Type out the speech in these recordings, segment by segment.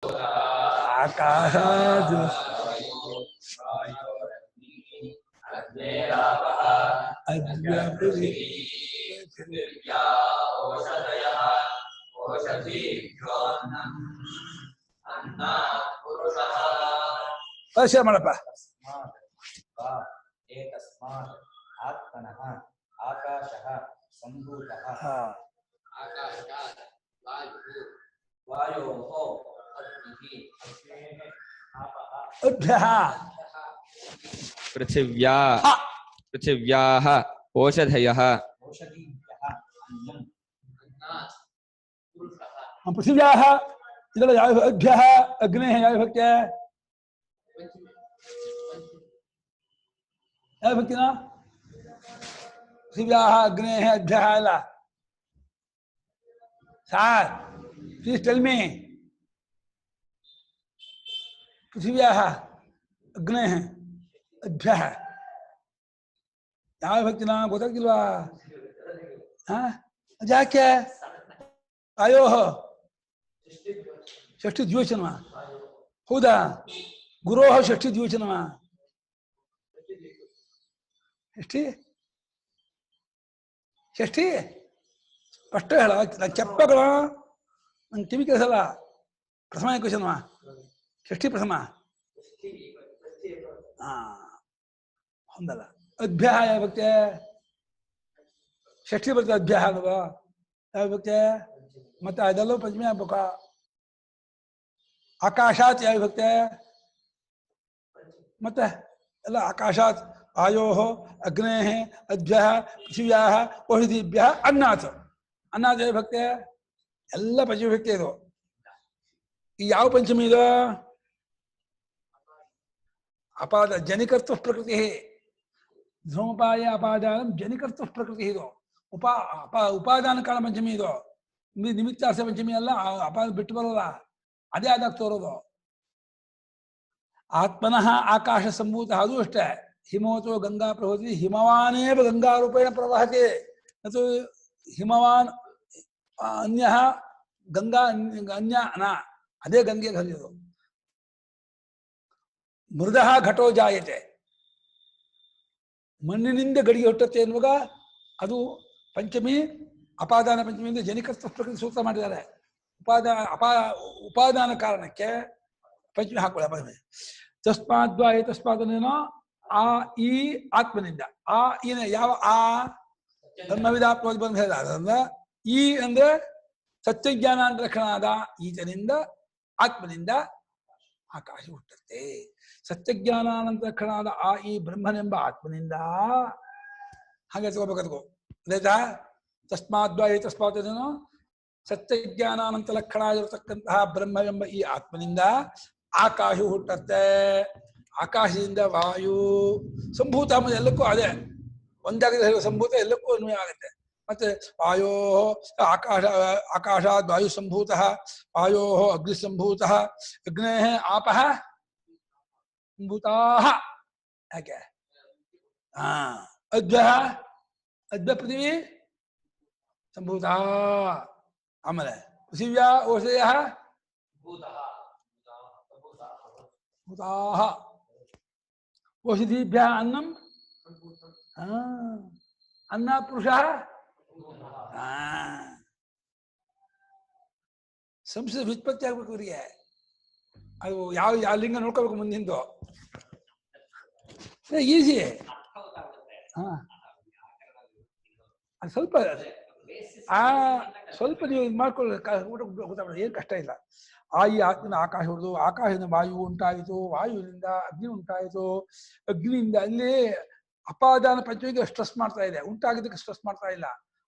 ಆಕಾಶಾದ್ ಪರಿಚಯ ಮಾಡಪ್ಪ. ಆತ್ಮನಃ ಆಕಾಶಃ ಸಂಭೂತಃ ವಾಯೋಃ ಅಗ್ನಿಃ ಅಭ್ಯಃ पृथिव्याः ओषधयः ಔಷಧೀಭ್ಯಃ ಅನ್ನಂ ಪೃಥಿವ್ಯಾಹ ಇದರ ಯಾವ ಅಭ್ಯಃ ಅಗ್ನೇಃ ಯಾವ ಭಕ್ತ್ಯ ಯಾವ ಭಕ್ತಿನ ಪೃಥಿವ್ಯಾಹ ಅಗ್ನೇಃ ಅಭ್ಯಃ ಅಲ್ಲ ಸಾರ್ ಪ್ಲೀಸ್ ಟೆಲ್ ಮೀ ಪೃಥಿವ್ಯಾಹ ಅಗ್ನೇಃ ಅಭ್ಯಃ ಯಾವ ಭಕ್ತಿನ ಗೊತ್ತಾಗ್ತಿಲ್ವಾ? ಹಾ ಯಾಕೆ ಅಯೋಹ ಷಷ್ಠಿ ದ್ವಿವಚನವ ಹೌದಾ? ಗುರೋಹ ಷಷ್ಠಿ ದ್ವಿವಚನವ ಷಷ್ಠಿ ಷಷ್ಠಿ ಸ್ಪಷ್ಟ ಹೇಳ. ನಾನು ಕೆಪ್ಪಗಳ ನಂಗೆ ಕಿವಿ ಕೆಲಸಲ್ಲ. ಪ್ರಥಮ ಕ್ವಶನ್ವ ಷಷ್ಠಿ ಪ್ರಥಮ ಹಾ ಹೊಂದಲ್ಲ. ಅಭ್ಯಃ ಯಾವ ಭಕ್ತಿ ಷಷ್ಠಿ ಬರ್ತದೆ ಅಭ್ಯಃ ಅನ್ನೋದು ಯಾವ ಭಕ್ತಿ ಮತ್ತೆ ಅದೆಲ್ಲೂ ಪಂಚಮಿ ಆಗ್ಬೇಕ. ಆಕಾಶಾತ್ ಯಾವ ಭಕ್ತಿ ಮತ್ತೆ ಎಲ್ಲ ಆಕಾಶಾತ್ ಆಯೋಹ ಅಗ್ನೇಃ ಅಭ್ಯಃ ಪೃಥಿವ್ಯಾಹ ಓಷಧೀಭ್ಯಃ ಅನ್ನಾತ್ ಅನ್ನಾತ್ ಯಾವ ಭಕ್ತಿ ಎಲ್ಲ ಪಂಚಮಿ ಭಕ್ತಿ ಇದು. ಈ ಯಾವ ಪಂಚಮಿ ಇದು? ಅಪಾದ ಜನಿಕರ್ತ ಪ್ರಕೃತಿ ಧೂಮಪಾಯ ಅಪಾದಾನ ಜನಿಕರ್ತ ಪ್ರಕೃತಿ ಇದು. ಉಪಾದಾನ ಕಾಲ ಪಂಚಮಿ ಇದು. ನಿಮಿತ್ತಾರ್ಥ ಪಂಚಮಿ ಅಲ್ಲ. ಅಪಾದ ಬಿಟ್ಟು ಬರೋಲ್ಲ, ಅದೇ ಆದಾಗ ತೋರೋದು. ಆತ್ಮನಃ ಆಕಾಶ ಸಂಭೂತ ಅದು ಅಷ್ಟೇ. ಹಿಮವತೋ ಗಂಗಾ ಪ್ರವಹತಿ ಹಿಮವಾನೇವ ಗಂಗಾರೂಪೇಣ ಪ್ರವಹತಿ ಅದು ಹಿಮವಾನ್ ಅನ್ಯ ಗಂಗಾ ಅನ್ಯ ನ ಅದೇ ಗಂಗೆ ಹರಿಯೋದು. ಮೃದಃ ಘಟೋ ಜಾಯತೆ ಮಣ್ಣಿನಿಂದ ಗಡಿಗೆ ಹುಟ್ಟುತ್ತೆ ಎನ್ನುವಾಗ ಅದು ಪಂಚಮಿ ಅಪಾದಾನ ಪಂಚಮಿಯಿಂದ ಜನಿಕರ್ತ ಪ್ರಕೃತಿ ಸೂಕ್ತ ಮಾಡಿದ್ದಾರೆ. ಉಪಾದಾನ ಕಾರಣಕ್ಕೆ ಪಂಚಮಿ ಹಾಕೊಳ್ಳಿ. ಪಂಚಮಿ ತಸ್ಮಾದ್ವಾ ತಸ್ಮಾದನೇನೋ ಆ ಈ ಆತ್ಮನಿಂದ ಆ ಈನ ಯಾವ ಆ ಬ್ರಹ್ಮವಿದಾತ್ಮ ಬಂದ ಹೇಳಿದ ಅದರಿಂದ ಈ ಅಂದ್ರೆ ಸತ್ಯಜ್ಞಾನ ರಕ್ಷಣಾದ ಈತನಿಂದ ಆತ್ಮನಿಂದ ಆಕಾಶ ಹುಟ್ಟುತ್ತೆ. ಸತ್ಯಜ್ಞಾನಾನಂತ ಲಕ್ಷಣಾದ ಆ ಈ ಬ್ರಹ್ಮನೆಂಬ ಆತ್ಮನಿಂದ ಹಾಗೆ ತಗೋಬೇಕದು ಆಯ್ತಾ? ತಸ್ಮಾದ್ವಾ ತಸ್ಮಾತ್ನು ಸತ್ಯಜ್ಞಾನಾನಂತ ಲಕ್ಷಣ ಆಗಿರತಕ್ಕಂತಹ ಬ್ರಹ್ಮವೆಂಬ ಈ ಆತ್ಮನಿಂದ ಆಕಾಶ ಹುಟ್ಟತ್ತೆ. ಆಕಾಶದಿಂದ ವಾಯು ಸಂಭೂತ ಎಲ್ಲಕ್ಕೂ ಅದೇ ಒಂದಾಗಿದೆ ಸಂಭೂತ ಎಲ್ಲಕ್ಕೂ ಅನ್ವಯ ಆಗುತ್ತೆ. ಮತ್ತೆ ವಾಯೋ ಆಕಾಶಾದ್ ವಾಯು ಸಂಭೂತ ವಾಯೋ ಅಗ್ನಿ ಸಂಭೂತ ಅಗ್ನೇ ಆಪಃ ಸಂಭೂತಾ ಯಾಕೆ ಅದ್ಭ್ಯ ಪೃಥಿವಿ ಸಂಭೂತ. ಆಮೇಲೆ ಪೃಥಿವ್ಯಾ ಓಷಧಯ ಭೂತಾ ಓಷಧೀಭ್ಯ ಅನ್ನಂ ಅನ್ನ ಪುರುಷ ಸಂಸ್ಕೃತ ವ್ಯುತ್ಪತ್ತಿ ಆಗ್ಬೇಕು ಇವರಿಗೆ. ಅದು ಯಾವ ಲಿಂಗ ನೋಡ್ಕೋಬೇಕು ಮುಂದಿಂದು ಈಸಿ. ಅದು ಸ್ವಲ್ಪ ಸ್ವಲ್ಪ ನೀವು ಇದು ಮಾಡ್ಕೊಳ್ಳಿ ಗೊತ್ತಾಗ ಏನು ಕಷ್ಟ ಇಲ್ಲ. ಈ ಆತ್ಮನ ಆಕಾಶ ಹೊಡೆದು ಆಕಾಶದಿಂದ ವಾಯು ಉಂಟಾಯಿತು, ವಾಯುವಿನಿಂದ ಅಗ್ನಿ ಉಂಟಾಯಿತು, ಅಗ್ನಿಯಿಂದ ಅಲ್ಲಿ ಅಪಾದಾನ ಪಂಚಮಿಗೆ ಸ್ಟ್ರೆಸ್ ಮಾಡ್ತಾ ಇದೆ, ಉಂಟಾಗಿದ್ದಕ್ಕೆ ಸ್ಟ್ರೆಸ್ ಮಾಡ್ತಾ ಇಲ್ಲ.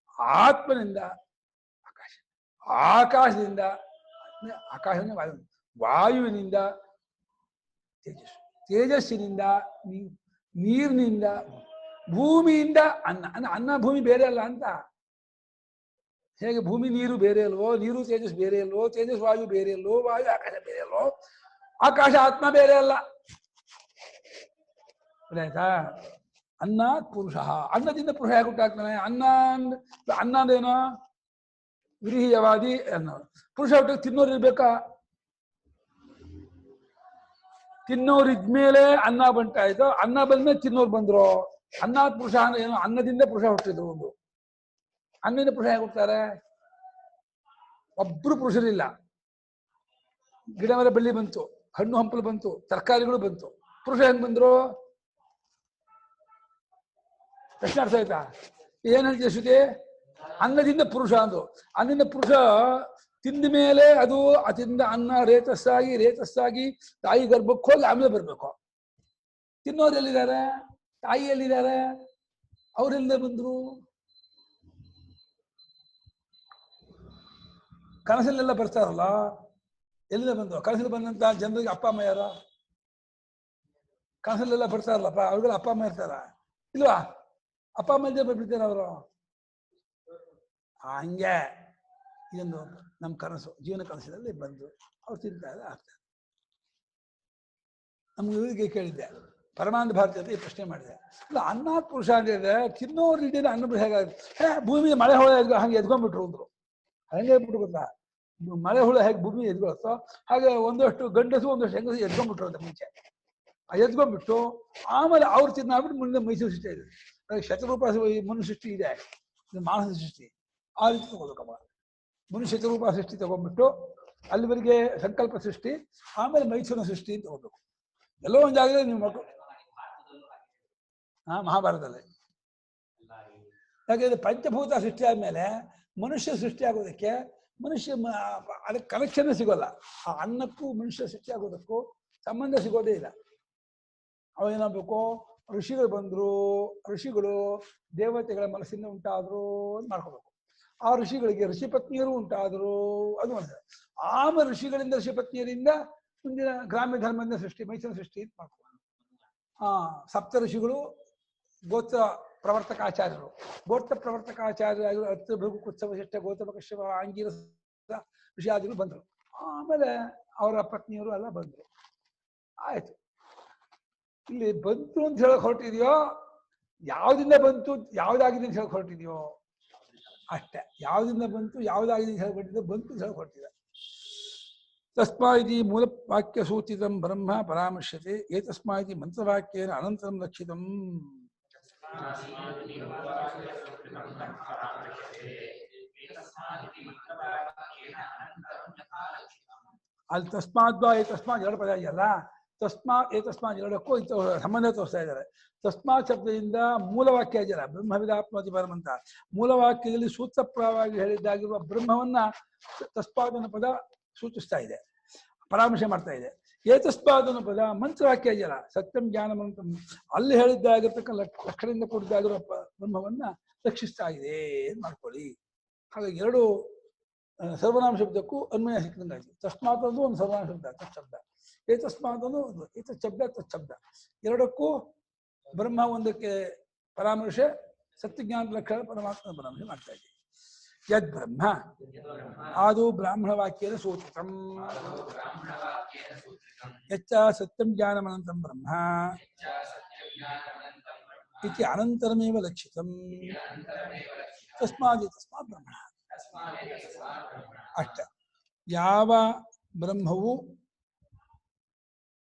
ಆತ್ಮನಿಂದ ಆಕಾಶ, ಆಕಾಶದಿಂದ ಆಕಾಶದಿಂದ ವಾಯು, ವಾಯುವಿನಿಂದ ತೇಜಸ್ಸು, ತೇಜಸ್ಸಿನಿಂದ ನೀರಿನಿಂದ, ಭೂಮಿಯಿಂದ ಅನ್ನ ಭೂಮಿ ಬೇರೆ ಅಲ್ಲ ಅಂತ. ಹೇಗೆ ಭೂಮಿ ನೀರು ಬೇರೆ ಅಲ್ವೋ, ನೀರು ತೇಜಸ್ ಬೇರೆ ಅಲ್ವೋ, ತೇಜಸ್ ವಾಯು ಬೇರೆ ಅಲ್ವೋ, ವಾಯು ಆಕಾಶ ಬೇರೆ ಅಲ್ವೋ, ಆಕಾಶ ಆತ್ಮ ಬೇರೆ ಅಲ್ಲ. ಆಯ್ತಾ? ಅನ್ನ ಪುರುಷ, ಅನ್ನದಿಂದ ಪುರುಷ ಹೇಗೆ ಹುಟ್ಟಾಗ್ತಾನೆ? ಅನ್ನ ಅಂದೇನೋ ವಿರಿಹೀಯವಾದಿ ಅನ್ನೋ ಪುರುಷ ಹುಟ್ಟ ತಿನ್ನೋರು ಇರ್ಬೇಕಾ? ತಿನ್ನೋರು ಇದ್ಮೇಲೆ ಅನ್ನ ಬಂಟಾಯ್ತು, ಅನ್ನ ಬಂದ್ಮೇಲೆ ತಿನ್ನೋರು ಬಂದ್ರು. ಅನ್ನ ಪುರುಷ ಅಂದ್ರೆ ಏನು? ಅನ್ನದಿಂದ ಪುರುಷ ಹುಟ್ಟಿದ್ರು. ಒಂದು ಅನ್ನದಿಂದ ಪುರುಷ ಹೇಗೆ ಹುಡ್ತಾರೆ? ಒಬ್ರು ಪುರುಷರಿಲ್ಲ. ಗಿಡ ಮರ ಬೆಳ್ಳಿ ಬಂತು, ಹಣ್ಣು ಹಂಪಲು ಬಂತು, ತರಕಾರಿಗಳು ಬಂತು. ಪುರುಷ ಹೆಂಗ್ ಬಂದ್ರು? ಪ್ರಶ್ನೆ ಅರ್ಥ ಆಯ್ತಾ? ಏನ್ ಹೇಳ್ತೀಯ ಶ್ರುತಿ? ಅನ್ನದಿಂದ ಪುರುಷ ಅಂದ್ರು. ಅನ್ನದಿಂದ ಪುರುಷ ತಿಂದ ಮೇಲೆ ಅದು ಅತಿಂದ ಅನ್ನ ರೇತಸ್ಸಾಗಿ ತಾಯಿ ಗರ್ಭಕ್ಕೆ ಹೋಗಿ ಆಮೇಲೆ ಬರ್ಬೇಕು. ತಿನ್ನೋರು ಎಲ್ಲಿದ್ದಾರೆ? ತಾಯಿ ಎಲ್ಲಿದ್ದಾರೆ? ಅವರೆಲ್ಲ ಬಂದ್ರು. ಕನಸಲ್ಲೆಲ್ಲ ಬರ್ತಾರಲ್ಲ, ಎಲ್ಲಿಂದ ಬಂದ್ರು? ಕನಸಲ್ಲಿ ಬಂದಂತ ಜನರಿಗೆ ಅಪ್ಪ ಅಮ್ಮ ಯಾರ? ಕನಸಲ್ಲೆಲ್ಲ ಬರ್ತಾರಲ್ಲಪ್ಪ, ಅವ್ರಿಗೆಲ್ಲ ಅಪ್ಪ ಅಮ್ಮ ಇರ್ತಾರ ಇಲ್ವಾ? ಅಪ್ಪ ಅಮ್ಮ ಇದ್ದೇ ಬಿಡ್ತಾರ ಅವರು. ಹಂಗೆ ಇದೊಂದು ನಮ್ಮ ಕನಸು, ಜೀವನ ಕನಸಿನಲ್ಲಿ ಬಂದು ಅವ್ರು ತಿಂತಾರೆ ಆಗ್ತಾರೆ. ನಮ್ಗೆ ಇವರಿಗೆ ಕೇಳಿದ್ದೆ, ಪರಮಾನಂದ ಭಾರತಿ ಅಂತ ಈ ಪ್ರಶ್ನೆ ಮಾಡಿದೆ. ಇಲ್ಲ, ಅನ್ನ ಪುರುಷ ಅಂತಿದೆ, ತಿನ್ನೋರು ಇದ್ದಿದೆ ಅನ್ನ ಪುರುಷ ಹೇಗಾಗುತ್ತೆ? ಭೂಮಿ ಮಳೆ ಹುಳ ಹಂಗೆ ಎದ್ಕೊಂಡ್ಬಿಟ್ರು ಅಂದ್ರು. ಹಂಗೆ ಬಿಟ್ರು ಗೊತ್ತಾ? ಮಳೆ ಹುಳ ಹೇಗೆ ಭೂಮಿ ಎದ್ಕೊಳುತ್ತೋ ಹಾಗೆ ಒಂದಷ್ಟು ಗಂಡಸು ಒಂದಷ್ಟು ಹೆಂಗಸು ಎದ್ಕೊಂಡ್ಬಿಟ್ರು ಅಂತ ಮುಂಚೆ. ಎದ್ಕೊಂಡ್ಬಿಟ್ಟು ಆಮೇಲೆ ಅವ್ರು ತಿನ್ನಾಗ್ಬಿಟ್ಟು ಮುಂದೆ ಮೈಸೂರು ಸೃಷ್ಟಿ ಇದೆ. ಶತರೂಪ ಮನುಷ್ಯ ಸೃಷ್ಟಿ ಇದೆ, ಇದು ಮಾನಸ ಸೃಷ್ಟಿ. ಆ ರೀತಿ ತಗೋಬೇಕಮ್ಮ. ಮನುಷ್ಯ ಶತರೂಪ ಸೃಷ್ಟಿ ತಗೊಂಡ್ಬಿಟ್ಟು ಅಲ್ಲಿವರೆಗೆ ಸಂಕಲ್ಪ ಸೃಷ್ಟಿ, ಆಮೇಲೆ ಮೈಸೂರಿನ ಸೃಷ್ಟಿ ಅಂತ ತಗೋಬೇಕು. ಎಲ್ಲೋ ಒಂದು ಜಾಗದಲ್ಲಿ ನೀವು ಮಕ್ಕಳು ಮಹಾಭಾರತದಲ್ಲಿ. ಯಾಕೆಂದ್ರೆ ಪಂಚಭೂತ ಸೃಷ್ಟಿ ಆದ್ಮೇಲೆ ಮನುಷ್ಯ ಸೃಷ್ಟಿ ಆಗೋದಕ್ಕೆ ಮನುಷ್ಯ ಅದಕ್ಕೆ ಕನೆಕ್ಷನ್ ಸಿಗೋಲ್ಲ. ಆ ಅನ್ನಕ್ಕೂ ಮನುಷ್ಯ ಸೃಷ್ಟಿ ಆಗೋದಕ್ಕೂ ಸಂಬಂಧ ಸಿಗೋದೇ ಇಲ್ಲ. ಅವೇನಾಗಬೇಕು? ಋಷಿಗಳು ಬಂದ್ರು, ಋಷಿಗಳು ದೇವತೆಗಳ ಮನಸ್ಸಿಂದ ಉಂಟಾದ್ರು ಅಂತ ಮಾಡ್ಕೋಬೇಕು. ಆ ಋಷಿಗಳಿಗೆ ಋಷಿಪತ್ನಿಯರು ಉಂಟಾದ್ರು, ಅದು ಮಾಡ್ತಾರೆ. ಆಮೇಲೆ ಋಷಿಗಳಿಂದ ಋಷಿಪತ್ನಿಯರಿಂದ ಮುಂದಿನ ಗ್ರಾಮ್ಯ ಧರ್ಮದಿಂದ ಸೃಷ್ಟಿ, ಮೈಸೂರು ಸೃಷ್ಟಿ ಅಂತ ಮಾಡ್ಕೋಬೇಕು. ಸಪ್ತ ಋಷಿಗಳು ಗೋತ್ರ ಪ್ರವರ್ತಕಾಚಾರ್ಯರು, ಗೋತ್ರ ಪ್ರವರ್ತಕಾಚಾರ್ಯರು ಹತ್ತು ಭೃಗು ಕುತ್ಸವ ಶಿಷ್ಟ ಗೌತಮ ಕಶ್ಯಪ ಆಂಗೀರ ಋಷಿಯಾದಿಗಳು ಬಂದರು. ಆಮೇಲೆ ಅವರ ಪತ್ನಿಯರು ಎಲ್ಲ ಬಂದರು. ಆಯ್ತು, ಇಲ್ಲಿ ಬಂತು ಅಂತ ಹೇಳಕ್ ಹೊರಟಿದೆಯೋ, ಯಾವ್ದಿಂದ ಬಂತು ಯಾವ್ದಾಗಿದೆ ಅಂತ ಹೇಳಕ್ ಹೊರಟಿದೆಯೋ ಅಷ್ಟೇ. ಯಾವ್ದಿಂದ ಬಂತು ಯಾವ್ದಾಗಿದೆ ಅಂತ ಹೇಳ್ಕೊಟ್ಟಿದ್ದೆ, ಬಂತು ಅಂತ ಹೇಳಕ್ ಹೊರಟಿದೆ. ತಸ್ಮಾ ಇತಿ ಮೂಲ ವಾಕ್ಯ ಸೂಚಿತಂ ಬ್ರಹ್ಮ ಪರಾಮರ್ಶ್ಯತೆ, ಏತಸ್ಮಾ ಇತಿ ಮಂತ್ರವಾಕ್ಯೇನ ಅನಂತರಂ ಲಕ್ಷಿತಂ. ಅಲ್ಲಿ ತಸ್ಮಾದ್ವಾ ಏತಸ್ಮಾತ್ ಎರಡು ಪದ ಇದೆಯಲ್ಲ, ತಸ್ಮಾತ್ ಏತಸ್ಮಾತ್ ಎರಡಕ್ಕೂ ಇಂಥ ಸಂಬಂಧ ತೋರಿಸ್ತಾ ಇದ್ದಾರೆ. ತಸ್ಮಾತ್ ಶಬ್ದದಿಂದ ಮೂಲವಾಕ್ಯ ಇದೆಯಲ್ಲ, ಬ್ರಹ್ಮವಿದಾತ್ಮತಿ ಪರಂ ಅಂತ, ಮೂಲವಾಕ್ಯದಲ್ಲಿ ಸೂತ್ರಪ್ರಾಯವಾಗಿ ಹೇಳಿದ್ದಾಗಿರುವ ಬ್ರಹ್ಮವನ್ನ ತಸ್ಮಾತ್ ಅನ್ನೋ ಪದ ಸೂಚಿಸ್ತಾ ಇದೆ, ಪರಾಮರ್ಶೆ ಮಾಡ್ತಾ ಇದೆ. ಏತಸ್ಮಾತ್ ಅನ್ನೋ ಪದ ಮಂತ್ರವಾಕ್ಯ ಇದೆಯಲ್ಲ, ಸತ್ಯಂ ಜ್ಞಾನ ಮಂತ್ರ, ಅಲ್ಲಿ ಹೇಳಿದ್ದಾಗಿರ್ತಕ್ಕ ಲಕ್ಷಣದಿಂದ ಕೂಡಿದ್ದಾಗಿರುವ ಬ್ರಹ್ಮವನ್ನ ರಕ್ಷಿಸ್ತಾ ಇದೆ ಅಂತ ಮಾಡ್ಕೊಳ್ಳಿ. ಹಾಗಾಗಿ ಎರಡು ಸರ್ವನಾಮ ಶಬ್ದಕ್ಕೂ ಅನ್ವಯ ಸಿಕ್ಕಿದಂಗಾಯ್ತು. ತಸ್ಮಾತ್ ಒಂದು ಒಂದು ಸರ್ವನಾಮ ಶಬ್ದ, ತತ್ಶಬ್ದ. ಏತಸ್ಮಾತ್ ಒಂದು ಏತ ಶಬ್ದ ತತ್ಶಬ್ದ, ಎರಡಕ್ಕೂ ಬ್ರಹ್ಮ ಒಂದಕ್ಕೆ ಪರಾಮರ್ಶೆ, ಸತ್ಯಜ್ಞಾನ ಲಕ್ಷಣ ಪರಮಾತ್ಮ ಪರಾಮರ್ಶೆ ಮಾಡ್ತಾ ಇದ್ದೀವಿ. ಯದ್ ಬ್ರಹ್ಮ ಆದು ಬ್ರಾಹ್ಮಣ ವಾಕ್ಯೇನ ಸೂಚಿತಂ, ಯಚ್ಚ ಸತ್ಯಂ ಜ್ಞಾನಮನಂತಂ ಬ್ರಹ್ಮ ಇತಿ ಅನಂತರಮೇವ ಲಕ್ಷಿತಂ, ತಸ್ಮಾತ್ ತಸ್ಮಾತ್ ಬ್ರಹ್ಮಣ. ಅಷ್ಟ. ಯಾವ ಬ್ರಹ್ಮವು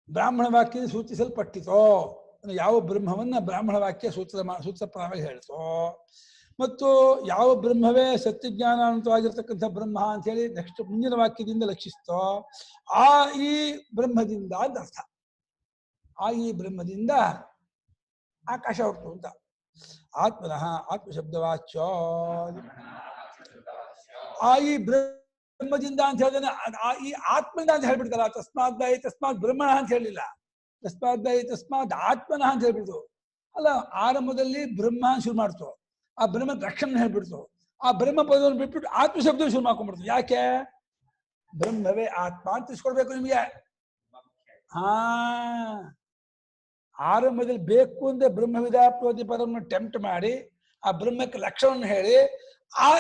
ಬ್ರಾಹ್ಮಣ ವಾಕ್ಯ ಸೂಚಿಸಲ್ಪಟ್ಟಿತೋ, ಯಾವ ಬ್ರಹ್ಮವನ್ನ ಬ್ರಾಹ್ಮಣ ವಾಕ್ಯ ಸೂತ್ರಪ್ರಾಯವಾಗಿ ಹೇಳ್ತೋ, ಮತ್ತು ಯಾವ ಬ್ರಹ್ಮವೇ ಸತ್ಯಜ್ಞಾನಾಂತವಾಗಿರ್ತಕ್ಕಂಥ ಬ್ರಹ್ಮ ಅಂತ ಹೇಳಿ ನೆಕ್ಸ್ಟ್ ಮುಂದಿನ ವಾಕ್ಯದಿಂದ ಲಕ್ಷಿಸ್ತೋ, ಆ ಈ ಬ್ರಹ್ಮದಿಂದ ಅಂತ ಅರ್ಥ. ಆ ಈ ಬ್ರಹ್ಮದಿಂದ ಆಕಾಶ ಹೊರಟು ಅಂತ. ಆತ್ಮನಃ ಆತ್ಮಶಬ್ದವಾಚ್ಯ, ಆ ಈ ಬ್ರಹ್ಮದಿಂದ ಅಂತ ಹೇಳಿದ್ರೆ ಈ ಆತ್ಮದಿಂದ ಅಂತ ಹೇಳ್ಬಿಡ್ತಾರ. ತಸ್ಮಾತ್ ತಸ್ಮಾತ್ ಬ್ರಹ್ಮಣ ಅಂತ ಹೇಳಿಲ್ಲ, ತಸ್ಮಾತ್ ತಸ್ಮಾತ್ ಆತ್ಮನಃ ಅಂತ ಹೇಳ್ಬಿಡ್ತು. ಅಲ್ಲ, ಆರಂಭದಲ್ಲಿ ಬ್ರಹ್ಮ ಶುರು ಮಾಡ್ತು, ಆ ಬ್ರಹ್ಮ ರಕ್ಷಣೆ ಹೇಳ್ಬಿಡ್ತು, ಆ ಬ್ರಹ್ಮ ಪದವನ್ನು ಬಿಟ್ಬಿಟ್ಟು ಆತ್ಮ ಶಬ್ದ ಶುರು ಮಾಡ್ಕೊಂಡ್ಬಿಡ್ತು. ಯಾಕೆ? ಬ್ರಹ್ಮವೇ ಆತ್ಮ ಅಂತ ತಿಳ್ಕೊಳ್ಬೇಕು ನಿಮಗೆ. ಆರಂಭದಲ್ಲಿ ಬೇಕು ಅಂದ್ರೆ ಬ್ರಹ್ಮವಿದಾಪ್ತಿ ಪದವನ್ನು ಟೆಂಪ್ಟ್ ಮಾಡಿ ಆ ಬ್ರಹ್ಮಕ್ಕೆ ಲಕ್ಷಣವನ್ನು ಹೇಳಿ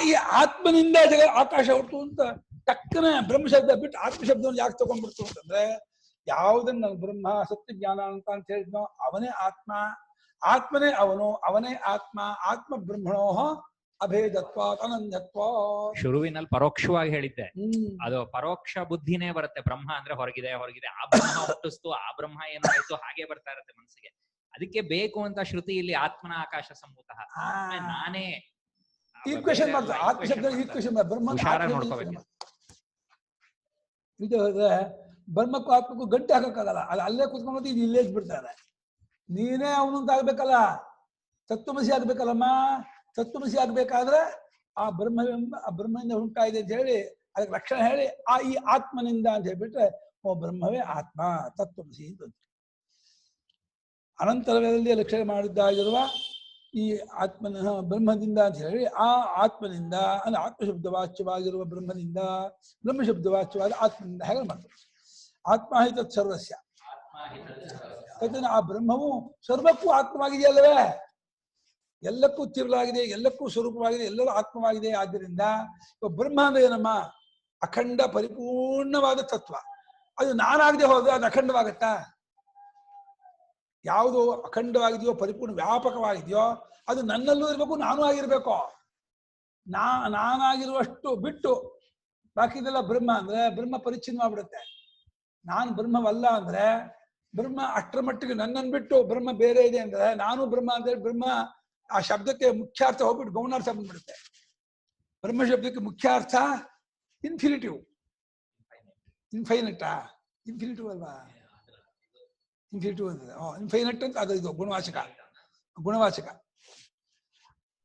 ಈ ಆತ್ಮನಿಂದ ಆಕಾಶ ಹೊರಟು ಅಂತ ಟಕ್ಕನೆ ಬ್ರಹ್ಮ ಶಬ್ದ ಬಿಟ್ಟು ಆತ್ಮ ಶಬ್ದವನ್ನು ಯಾಕೆ ತಗೊಂಡ್ಬಿಡ್ತು ಅಂತಂದ್ರೆ, ಯಾವುದನ್ನ ಬ್ರಹ್ಮ ಸತ್ಯ ಜ್ಞಾನ ಅಂತ ಹೇಳಿದ್ನೋ ಅವನೇ ಆತ್ಮ, ಆತ್ಮನೇ ಅವನು, ಅವನೇ ಆತ್ಮ, ಆತ್ಮ ಬ್ರಹ್ಮಣೋ ಅಭೇದತ್ವಾತ್ ಅನನ್ಯತ್ವಾತ್. ಶುರುವಿನಲ್ಲಿ ಪರೋಕ್ಷವಾಗಿ ಹೇಳಿದ್ದೆ, ಹ್ಮ್ ಅದು ಪರೋಕ್ಷ ಬುದ್ಧಿನೇ ಬರುತ್ತೆ. ಬ್ರಹ್ಮ ಅಂದ್ರೆ ಹೊರಗಿದೆ ಹೊರಗಿದೆ, ಆ ಬ್ರಹ್ಮ ಹುಟ್ಟಿಸ್ತು, ಆ ಬ್ರಹ್ಮ ಏನೋ ಆಯ್ತು, ಹಾಗೆ ಬರ್ತಾ ಇರುತ್ತೆ ಮನಸ್ಸಿಗೆ. ಅದಕ್ಕೆ ಬೇಕು ಅಂತ ಶ್ರುತಿ ಇಲ್ಲಿ ಆತ್ಮನ ಆಕಾಶ ಸಂಭೂತಃ, ನಾನೇ ಈಕ್ವೇಶನ್ ಮಾಡ್ತಾರೆ. ಆತ್ಮಶಬ್ದ ಈಕ್ವೇಶನ್ ಬ್ರಹ್ಮ ಹುಷಾರಾಗಿ ನೋಡ್ಕೋಬೇಕು. ಇದು ಹೋದ್ರೆ ಬ್ರಹ್ಮಕ್ಕೂ ಆತ್ಮಕ್ಕೂ ಗಂಟೆ ಹಾಕಕ್ಕಾಗಲ್ಲ. ಅದು ಅಲ್ಲೇ ಕುತ್ಕೊಂಡು ಇದು ಇಲ್ಲೇ ಬಿಡ್ತಾರೆ. ನೀನೇ ಅವನಂತ ಆಗ್ಬೇಕಲ್ಲ, ತತ್ವಮಸಿ ಆಗ್ಬೇಕಲ್ಲಮ್ಮ. ತತ್ವಮಸಿ ಆಗ್ಬೇಕಾದ್ರೆ ಆ ಬ್ರಹ್ಮದಿಂದ ಉಂಟಾಗಿದೆ ಅಂತ ಹೇಳಿ ಅದಕ್ಕೆ ಲಕ್ಷಣ ಹೇಳಿ ಈ ಆತ್ಮನಿಂದ ಅಂತ ಹೇಳ್ಬಿಟ್ರೆ ಓ ಬ್ರಹ್ಮವೇ ಆತ್ಮ ತತ್ವಮಸಿ ಅಂತ. ಅನಂತರದಲ್ಲಿ ಲಕ್ಷಣ ಮಾಡಿದ್ದಾಗಿರುವ ಈ ಆತ್ಮನ ಬ್ರಹ್ಮದಿಂದ ಅಂತ ಹೇಳಿ ಆ ಆತ್ಮನಿಂದ ಅಂದ್ರೆ ಆತ್ಮಶಬ್ದವಾಚ್ಯವಾಗಿರುವ ಬ್ರಹ್ಮನಿಂದ, ಬ್ರಹ್ಮಶಬ್ದವಾಚ್ಯವಾದ ಆತ್ಮನಿಂದ ಹೇಗೆ ಮಾಡ್ತಾರೆ. ಆತ್ಮ ಹಿ ತತ್ ಸರ್ವಸ್ಯ, ಆ ಬ್ರಹ್ಮವು ಸರ್ವಕ್ಕೂ ಆತ್ಮವಾಗಿದೆಯಲ್ಲವೇ, ಎಲ್ಲಕ್ಕೂ ತಿರುಳಾಗಿದೆ, ಎಲ್ಲಕ್ಕೂ ಸ್ವರೂಪವಾಗಿದೆ, ಎಲ್ಲರೂ ಆತ್ಮವಾಗಿದೆ. ಆದ್ದರಿಂದ ಬ್ರಹ್ಮ ಅಂದ್ರೆ ಏನಮ್ಮ? ಅಖಂಡ ಪರಿಪೂರ್ಣವಾದ ತತ್ವ. ಅದು ನಾನಾಗದೆ ಹೋದ್ರೆ ಅದು ಅಖಂಡವಾಗತ್ತಾ? ಯಾವುದು ಅಖಂಡವಾಗಿದೆಯೋ, ಪರಿಪೂರ್ಣ ವ್ಯಾಪಕವಾಗಿದೆಯೋ ಅದು ನನ್ನಲ್ಲೂ ಇರಬೇಕು, ನಾನು ಆಗಿರ್ಬೇಕು. ನಾನಾಗಿರುವಷ್ಟು ಬಿಟ್ಟು ಬಾಕಿದೆಲ್ಲ ಬ್ರಹ್ಮ ಅಂದ್ರೆ ಬ್ರಹ್ಮ ಪರಿಚ್ಛಿನ್ನವಾಗ್ಬಿಡುತ್ತೆ. ನಾನು ಬ್ರಹ್ಮವಲ್ಲ ಅಂದ್ರೆ ಬ್ರಹ್ಮ ಅಷ್ಟರ ಮಟ್ಟಿಗೆ ನನ್ನನ್ನು ಬಿಟ್ಟು ಬ್ರಹ್ಮ ಬೇರೆ ಇದೆ ಅಂದ್ರೆ ನಾನು ಬ್ರಹ್ಮ ಅಂದ್ರೆ ಬ್ರಹ್ಮ ಆ ಶಬ್ದಕ್ಕೆ ಮುಖ್ಯಾರ್ಥ ಹೋಗ್ಬಿಟ್ಟು ಗೌಣಾರ್ಥ ಬಂದ್ಬಿಡುತ್ತೆ. ಬ್ರಹ್ಮ ಶಬ್ದಕ್ಕೆ ಮುಖ್ಯಾರ್ಥ ಇನ್ಫಿನಿಟಿವ್, ಇನ್ಫೈನಟಾ? ಇನ್ಫಿನಿಟಿವ್ ಅಲ್ವಾ? ಇನ್ಫಿನಿಟಿವ್ ಅಂತ ಇನ್ಫೈನಟ್ ಅಂತ ಅದು ಇದು ಗುಣವಾಚಕ. ಗುಣವಾಚಕ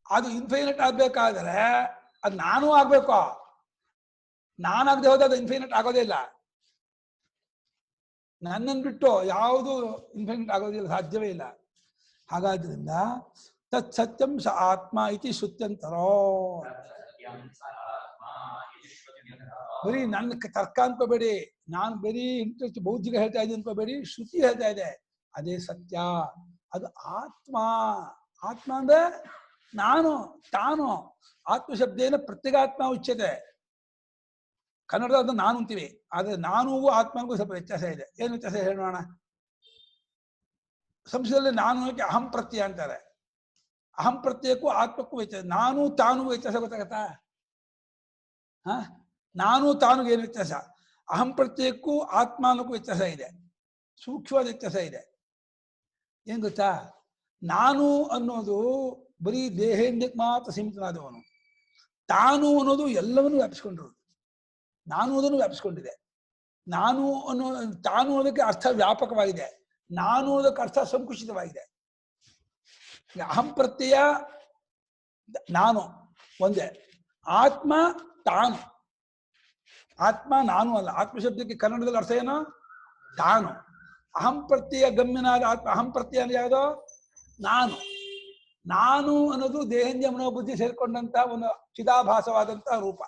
ಅದು ಇನ್ಫೈನಟ್ ಆಗ್ಬೇಕಾದ್ರೆ ಅದು ನಾನೂ ಆಗ್ಬೇಕು. ನಾನಾಗದೆ ಹೋದ ಅದು ಇನ್ಫೈನಟ್ ಆಗೋದೇ ಇಲ್ಲ. ನನ್ನನ್ನು ಬಿಟ್ಟು ಯಾವುದು ಇನ್ಫೈನಟ್ ಆಗೋದಿಲ್ಲ, ಸಾಧ್ಯವೇ ಇಲ್ಲ. ಹಾಗಾದ್ರಿಂದ ತತ್ ಸತ್ಯಂ ಸ ಆತ್ಮ ಇತಿ ಶ್ರುತ್ಯಂತರೋ. ಬರೀ ನನ್ನ ತರ್ಕ ಅನ್ಕೋಬೇಡಿ, ನಾನು ಬರೀ ಇಂಟ್ರೆಸ್ಟ್ ಬೌದ್ಧಿಕ ಹೇಳ್ತಾ ಇದ್ದೀನಿ ಅನ್ಕೋಬೇಡಿ, ಶ್ರುತಿ ಹೇಳ್ತಾ ಇದೆ, ಅದೇ ಸತ್ಯ. ಅದು ಆತ್ಮ. ಆತ್ಮ ಅಂದ್ರೆ ನಾನು, ತಾನು. ಆತ್ಮಶಬ್ದೇನ ಪ್ರತ್ಯೇಗಾತ್ಮ ಉಚ್ಯತೆ. ಕನ್ನಡದ ನಾನು ಅಂತೀವಿ, ಆದ್ರೆ ನಾನು ಆತ್ಮನಿಗೂ ಸ್ವಲ್ಪ ವ್ಯತ್ಯಾಸ ಇದೆ. ಏನು ವ್ಯತ್ಯಾಸ ಹೇಳೋಣ? ಸಂಸ್ಕೃತದಲ್ಲಿ ನಾನು ಅಹಂ ಪ್ರತ್ಯಯ ಅಂತಾರೆ. ಅಹಂ ಪ್ರತ್ಯಯಕ್ಕೂ ಆತ್ಮಕ್ಕೂ ವ್ಯತ್ಯಾಸ, ನಾನು ತಾನು ವ್ಯತ್ಯಾಸ ಗೊತ್ತಾಗತ್ತಾ? ನಾನು ತಾನುಗೆ ಏನು ವ್ಯತ್ಯಾಸ? ಅಹಂ ಪ್ರತ್ಯಯಕ್ಕೂ ಆತ್ಮನಕ್ಕೂ ವ್ಯತ್ಯಾಸ ಇದೆ, ಸೂಕ್ಷ್ಮವಾದ ವ್ಯತ್ಯಾಸ ಇದೆ. ಏನ್ ಗೊತ್ತಾ? ನಾನು ಅನ್ನೋದು ಬರೀ ದೇಹೇಂದ್ರಕ್ಕೆ ಮಾತ್ರ ಸೀಮಿತನಾದವನು. ತಾನು ಅನ್ನೋದು ಎಲ್ಲವನ್ನೂ ವ್ಯಾಪಿಸ್ಕೊಂಡಿರೋದು, ನಾನು ಅದನ್ನು ವ್ಯಾಪಿಸ್ಕೊಂಡಿದೆ. ನಾನು ಅನ್ನೋ ತಾನು ಅನ್ನೋದಕ್ಕೆ ಅರ್ಥ ವ್ಯಾಪಕವಾಗಿದೆ, ನಾನು ಅನ್ನೋದಕ್ಕೆ ಅರ್ಥ ಸಂಕುಚಿತವಾಗಿದೆ. ಅಹಂ ಪ್ರತ್ಯಯ ನಾನು ಒಂದೇ, ಆತ್ಮ ತಾನು. ಆತ್ಮ ನಾನು ಅಲ್ಲ. ಆತ್ಮಶಬ್ದಕ್ಕೆ ಕನ್ನಡದಲ್ಲಿ ಅರ್ಥ ಏನೋ? ತಾನು. ಅಹಂ ಪ್ರತ್ಯಯ ಗಮ್ಯನಾದ ಆತ್ಮ. ಅಹಂ ಪ್ರತ್ಯಯ ಅಂದ್ರೆ ಯಾವುದೋ? ನಾನು. ನಾನು ಅನ್ನೋದು ದೇಹೇಂದ್ರಿಯ ಮನೋಬುದ್ಧಿ ಸೇರ್ಕೊಂಡಂತ ಒಂದು ಚಿದಾಭಾಸವಾದಂತಹ ರೂಪ.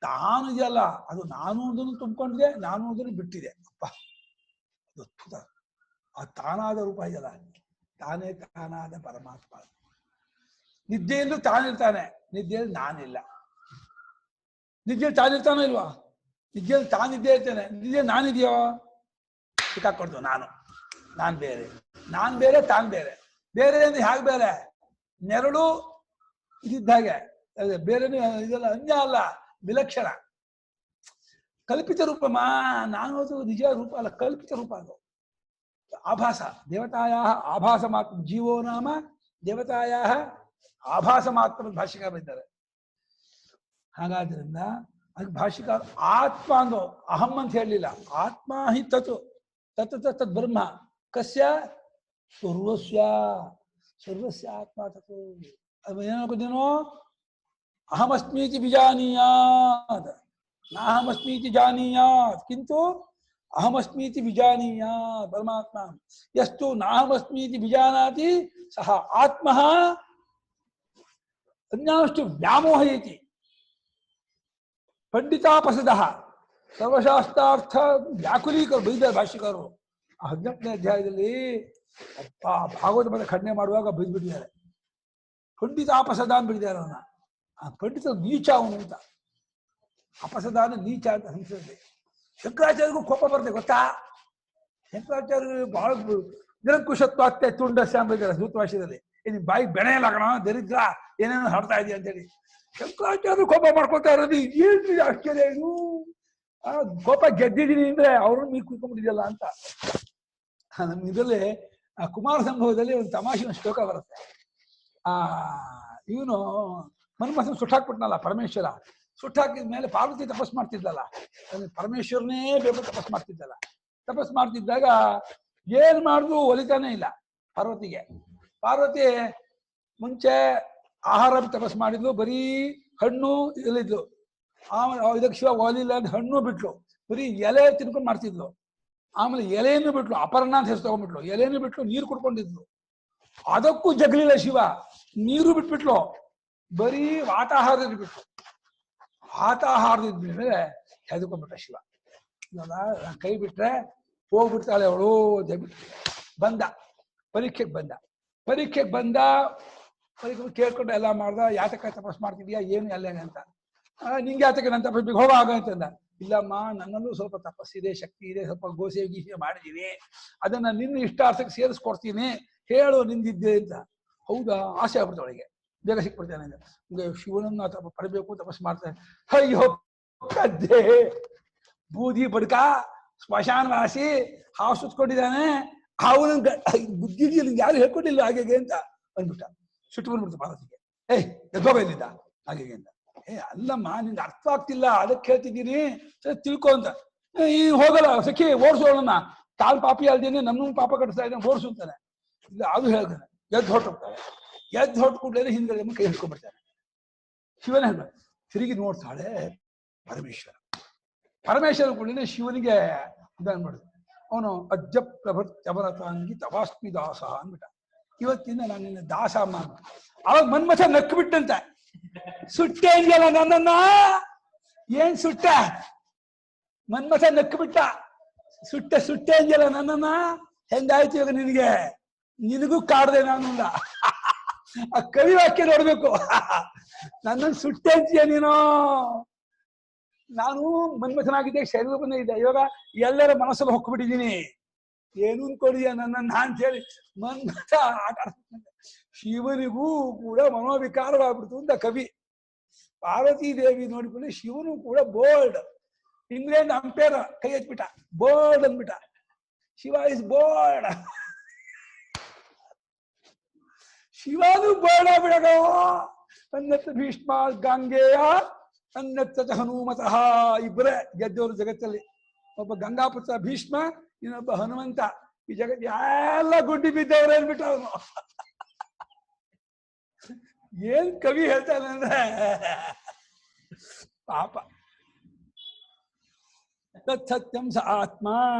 ತಾನು ಇದೆಯಲ್ಲ, ಅದು ನಾನು ಅದನ್ನು ತುಂಬಿಕೊಂಡಿದೆ, ನಾನು ಅದನ್ನು ಬಿಟ್ಟಿದೆ. ಅಪ್ಪ, ಅದು ಅದ್ಭುತ. ಆ ತಾನಾದ ರೂಪ ಇದೆಯಲ್ಲ, ತಾನೇ ತಾನಾದ ಪರಮಾತ್ಮ. ನಿದ್ದೆಯಲ್ಲೂ ತಾನಿರ್ತಾನೆ, ನಿದ್ದೆಯಲ್ಲಿ ನಾನಿಲ್ಲ. ನಿದ್ದೆಯಲ್ಲಿ ತಾನಿರ್ತಾನೋ ಇಲ್ವಾ? ನಿದ್ದೆಯಲ್ಲಿ ತಾನಿದ್ದೇ ಇರ್ತೇನೆ, ನಿದ್ದೆ ನಾನಿದೆಯೋ? ಸಿಕ್ಕಾಕೊಡ್ತು. ನಾನು ಬೇರೆ, ನಾನು ಬೇರೆ, ತಾನು ಬೇರೆ. ಬೇರೆ ಅಂದ್ರೆ ಹೇಗೆ ಬೇರೆ? ನೆರಳು ಇದಿದ್ದಾಗೆ, ಬೇರೆನೇ ಇದೆಲ್ಲ ಅನ್ಯ ಅಲ್ಲ, ವಿಲಕ್ಷಣ ಕಲ್ಪಿತ ರೂಪಮ್ಮ. ನಾನು ಅದು ನಿಜ ರೂಪ ಅಲ್ಲ, ಕಲ್ಪಿತ ರೂಪ. ಅದು ಆಭಾಸ. ದೇವತಾಯ ಆಭಾಸ ಮಾತ್ರ. ಜೀವೋ ನಾಮ ದೇವತಾಯ ಆಭಾಸ ಮಾತ್ರ ಭಾಷಿಕಾರ ಇದ್ದಾರೆ. ಹಾಗಾದ್ರಿಂದ ಅದಕ್ಕೆ ಭಾಷಿಕಾರ ಆತ್ಮ ಅಂದು ಅಹಂ ಅಂತ ಹೇಳಲಿಲ್ಲ. ಆತ್ಮ ಹಿ ತತ್ ತತ್ ತತ್ ಬ್ರಹ್ಮ ಕಸ್ಯ ಸರ್ವಸ್ಯ. ಸರ್ವಸ್ಯ ಆತ್ಮ ತತ್. ಅದು ಏನಾಗೋದೇನೋ ಅಹಮಸ್ಮೀತಿ ವಿಜಾನೀಯಾತ್, ನಾಹಮಸ್ಮೀತಿ ಜಾನೀಯಾತ್, ಕಿಂತು ಅಹಮಸ್ಮೀತಿ ವಿಜಾನೀಯಾತ್. ಪರಮಾತ್ಮ ಎಷ್ಟು ನಾಹಮಸ್ಮೀತಿ ವಿಜಾನಾತಿ ಸಹ ಆತ್ಮ ಅನ್ಯಾಷ್ಟು ವ್ಯಾಮೋಹಯತಿ. ಪಂಡಿತಾಪಸದ ಸರ್ವಶಾಸ್ತ್ರಾರ್ಥ ವ್ಯಾಕುಲೀಕರು ಬೈದಾರೆ ಭಾಷ್ಯಕಾರರು. 18ನೇ ಅಧ್ಯಾಯದಲ್ಲಿ ಅಪ್ಪ ಭಾಗವತ ಮತ ಖಂಡನೆ ಮಾಡುವಾಗ ಬೈದ್ಬಿಟ್ಟಿದ್ದಾರೆ. ಪಂಡಿತಾಪಸದ ಅಂತ ಬಿಡಿದ್ದಾರೆ ಅವನ್ನ. ಆ ಪಂಡಿತ ನೀಚ ಅವನು ಅಂತ. ಅಪಸದಾನ ನೀಚ ಅಂತ ಸಂಸ್ಕೃತದಲ್ಲಿ. ಶಂಕರಾಚಾರ್ಯರಿಗೂ ಕೋಪ ಬರುತ್ತೆ ಗೊತ್ತಾ? ಶಂಕರಾಚಾರ್ಯರು ಬಹಳ ನಿರಂಕುಶತ್ವಾತ್ಯ ತುಂಡಸ್ಯ ಅಂತ ಇದ್ದಾರೆ ಸೂತ್ರಭಾಷ್ಯದಲ್ಲಿ. ಇನ್ನು ಬಾಯಿ ಬೆಣೆ ಇಲ್ಲ ಕಣ ದರಿದ್ರ ಏನೇನೋ ಹಾಡ್ತಾ ಇದೆಯಾ ಅಂತೇಳಿ. ಶಂಕರಾಚಾರ್ಯರು ಕೋಪ ಮಾಡ್ಕೊತಾ ಇರೋದು ಏನ್ರಿ ಆಶ್ಚರ್ಯ ಇದು, ಕೋಪ ಗೆದ್ದಿದ್ದೀನಿ ಅಂದ್ರೆ ಅವ್ರನ್ನ ನೀವು ಕುತ್ಕೊಂಡ್ಬಿಟ್ಟಿದ್ಯಲ್ಲ ಅಂತ. ನಮ್ಗೆ ಇದರಲ್ಲಿ ಕುಮಾರ ಸಂಭವದಲ್ಲಿ ಒಂದು ತಮಾಷೆನ ಶ್ಲೋಕ ಬರುತ್ತೆ. ಇವನು ಮನ್ಮಥನ ಸುಟ್ಟಾಕ್ಬಿಟ್ನಲ್ಲ ಪರಮೇಶ್ವರ, ಸುಟ್ಟಾಕಿದ ಮೇಲೆ ಪಾರ್ವತಿ ತಪಸ್ ಮಾಡ್ತಿದ್ದಲ್ಲ, ಪರಮೇಶ್ವರನೇ ಬೇಕು ತಪಸ್ ಮಾಡ್ತಿದ್ದಲ್ಲ. ತಪಸ್ ಮಾಡ್ತಿದ್ದಾಗ ಏನ್ ಮಾಡಿದ್ರು ಒಲಿತಾನೆ ಇಲ್ಲ ಪಾರ್ವತಿಗೆ. ಪಾರ್ವತಿ ಮುಂಚೆ ಆಹಾರ ತಪಸ್ ಮಾಡಿದ್ಲು, ಬರೀ ಹಣ್ಣು ಇಲ್ಲಿದ್ಲು. ಆಮೇಲೆ ಇದಕ್ಕೆ ಶಿವ ಒಲಿಲ್ಲ ಅಂತ ಹಣ್ಣು ಬಿಟ್ಲು, ಬರೀ ಎಲೆ ತಿನ್ಕೊಂಡು ಮಾಡ್ತಿದ್ಲು. ಆಮೇಲೆ ಎಲೆಯನ್ನು ಬಿಟ್ಲು, ಅಪರ್ಣ ಅಂತ ಹೆಸರು ತಗೊಂಡ್ಬಿಟ್ಲು. ಎಲೆಯನ್ನು ಬಿಟ್ಲು, ನೀರು ಕುಡ್ಕೊಂಡಿದ್ಲು. ಅದಕ್ಕೂ ಜಗ್ಲಿಲ್ಲ ಶಿವ, ನೀರು ಬಿಟ್ಬಿಟ್ಲು, ಬರೀ ವಾತಾಹಾರದಲ್ಲಿ ಬಿಟ್ಲು. ವಾತಾಹಾರದಿದ್ಮೇಲೆ ಹೆದರ್ಕೊಂಡ್ಬಿಟ್ಟ ಶಿವ. ನಾನು ಕೈ ಬಿಟ್ರೆ ಹೋಗ್ಬಿಡ್ತಾಳೆ ಅವಳು ಅಂತ ಬಂದ. ಪರೀಕ್ಷೆಗೆ ಬಂದ. ಪರೀಕ್ಷೆ ಕೇಳ್ಕೊಂಡು ಎಲ್ಲ ಮಾಡ್ದ. ಯಾತಕ ತಪಸ್ ಮಾಡ್ತಿದ್ಯಾ, ಏನು ಎಲ್ಲ ಅಂತ. ನಿಂಗೆ ಯಾತಕ್ಕೆ ನನ್ನ ತಪಸ್ಸಿಗೆ ಹೋಗ ಅಂತಂದ. ಇಲ್ಲಮ್ಮ, ನನ್ನಲ್ಲೂ ಸ್ವಲ್ಪ ತಪಸ್ಸಿದೆ, ಶಕ್ತಿ ಇದೆ, ಸ್ವಲ್ಪ ಗೋಸೆ ಗೀಸೆ ಮಾಡಿದೀನಿ, ಅದನ್ನ ನಿನ್ನ ಇಷ್ಟಾರ್ಥಕ್ಕೆ ಸೇರಿಸ್ಕೊಡ್ತೀನಿ, ಹೇಳು ನಿಂದಿದ್ದೆ ಅಂತ. ಹೌದಾ, ಆಸೆ ಆಗ್ಬಿಡ್ತಾವಳಿಗೆ, ಬೇಗ ಸಿಕ್ಬಿಡ್ತೇನೆ ಅಂತ. ಶಿವನನ್ನ ಪಡಬೇಕು ತಪಸ್ ಮಾಡ್ತಾನೆ. ಅಯ್ಯೋ ಕದ್ದೆ, ಬೂದಿ ಬಡ್ಕ, ಸ್ಮಶಾನವಾಸಿ, ಹಾವು ಸುತ್ಕೊಂಡಿದ್ದಾನೆ, ಅವನ ಬುದ್ಧಿಗೆ ನಿಂಗೆ ಯಾರು ಹೇಳ್ಕೊಂಡಿಲ್ಲ ಹಾಗೆ ಅಂತ ಅಂದ್ಬಿಟ್ಟ. ಸುಟ್ಟು ಬಂದ್ಬಿಡ್ತು ಪಾರ್ವತಿಗೆ. ಎದ್ದೋಗ ಇಲ್ಲಿದ್ದ ಹಾಗೆ ಅಂತ. ಅಲ್ಲಮ್ಮ, ನಿನ್ಗೆ ಅರ್ಥ ಆಗ್ತಿಲ್ಲ, ಅದಕ್ಕೆ ಹೇಳ್ತಿದ್ದೀನಿ, ತಿಳ್ಕೊ ಅಂತ. ಈ ಹೋಗಲ್ಲ ಸಖಿ, ಓಡಿಸೋಳನ್ನ, ಕಾಲ್ ಪಾಪಿ ಅಲ್ದೇನೆ ನಮ್ಮನ್ನು ಪಾಪ ಕಟ್ಟಿಸ್ತಾ ಇದ್ದಾನೆ, ಓಡಿಸು ಅಂತಾನೆ. ಇಲ್ಲ, ಅದು ಹೇಳ್ತಾನೆ. ಎದ್ದು ಹೊರಟೋಗ್ತಾಳೆ. ಎದ್ದು ಹೊರಟು ಕೂಡಲೇ ಹಿಂದ್ಗಡೆ ಕೈ ಹಿಡ್ಕೊಂಡ್ಬಿಡ್ತಾನೆ. ಶಿವನ ತಿರುಗಿ ನೋಡ್ತಾಳೆ ಪರಮೇಶ್ವರ. ಪರಮೇಶ್ವರ ಕೂಡಲೇ ಶಿವನಿಗೆ ಇದನ್ಬಿಡುದು. ಅವನು ಅಜ್ಜ ಪ್ರಭೃತ್ಯವರತಾಂಗಿ ತವಾಸ್ಮಿ ದಾಸ ಅಂದ್ಬಿಟ್ಟ. ಇವತ್ತಿಂದ ನಾನು ನಿನ್ನ ದಾಸ ಅಮ್ಮ ಅಂತ. ಅವಾಗ ಮನ್ಮಥ ನಕ್ಕು ಬಿಟ್ಟಂತೆ. ಸುಟ್ಟೆ ಅಂದ್ಯಲ್ಲ ನನ್ನನ್ನ, ಏನ್ ಸುಟ್ಟ? ಮನ್ಮಥ ನಕ್ಕು ಬಿಟ್ಟ. ಸುಟ್ಟೆ ಅಂದ್ಯಲ್ಲ ನನ್ನನ್ನ, ಹೆಂಗಾಯ್ತು ಇವಾಗ ನಿನಗೆ? ನಿನಗೂ ಕಾಡ್ದೆ ನಾನು. ಆ ಕವಿ ವಾಕ್ಯ ನೋಡ್ಬೇಕು. ನನ್ನನ್ನು ಸುಟ್ಟೆ ಅಂತೀಯ ನೀನು. ನಾನು ಮನ್ಮಥನಾಗಿದ್ದೆ, ಶರೀರ ಬಂದ ಇದ್ದೆ, ಇವಾಗ ಎಲ್ಲರ ಮನಸ್ಸಲ್ಲಿ ಹೊಕ್ಬಿಟ್ಟಿದ್ದೀನಿ. ಏನು ಅನ್ಕೊಂಡಿದ್ಯಾ ನನ್ನನ್ನ ಅಂತ ಹೇಳಿ ಮನ್ಮಥ ಆಟ. ಶಿವನಿಗೂ ಕೂಡ ಮನೋವಿಕಾರವಾಗ್ಬಿಡ್ತು ಅಂತ ಕವಿ. ಪಾರ್ವತಿ ದೇವಿ ನೋಡಿಕೊಂಡು ಶಿವನು ಕೂಡ ಬೋಲ್ಡ್, ಇಂಗ್ಲೆಂಡ್ ಅಂಪೇರ್ ಕೈ ಹಚ್ಬಿಟ್ಟ, ಬೋಲ್ಡ್ ಅಂದ್ಬಿಟ್ಟ. Shiva is bold. ಶಿವನು ಬೋಲ್ಡ್ ಆಗ್ಬಿಡಗ. ಅನ್ನತ್ತ ಭೀಷ್ಮ ಗಂಗೆಯ, ಅನ್ನತ್ತ ಹನುಮತಃ, ಇಬ್ಬರೇ ಗೆದ್ದವರು ಜಗತ್ತಲ್ಲಿ. ಒಬ್ಬ ಗಂಗಾಪುತ್ರ ಭೀಷ್ಮ, ಇನ್ನೊಬ್ಬ ಹನುಮಂತ. ಈ ಜಗತ್ ಎಲ್ಲ ಗುಡ್ಡಿ ಬಿದ್ದವ್ರು ಅಂದ್ಬಿಟ್ಟು ಅವನು. ಏನ್ ಕವಿ ಹೇಳ್ತಾನೆ ಅಂದ್ರೆ ಪಾಪ. ತತ್ ಸತ್ಯಂ ಸ ಆತ್ಮ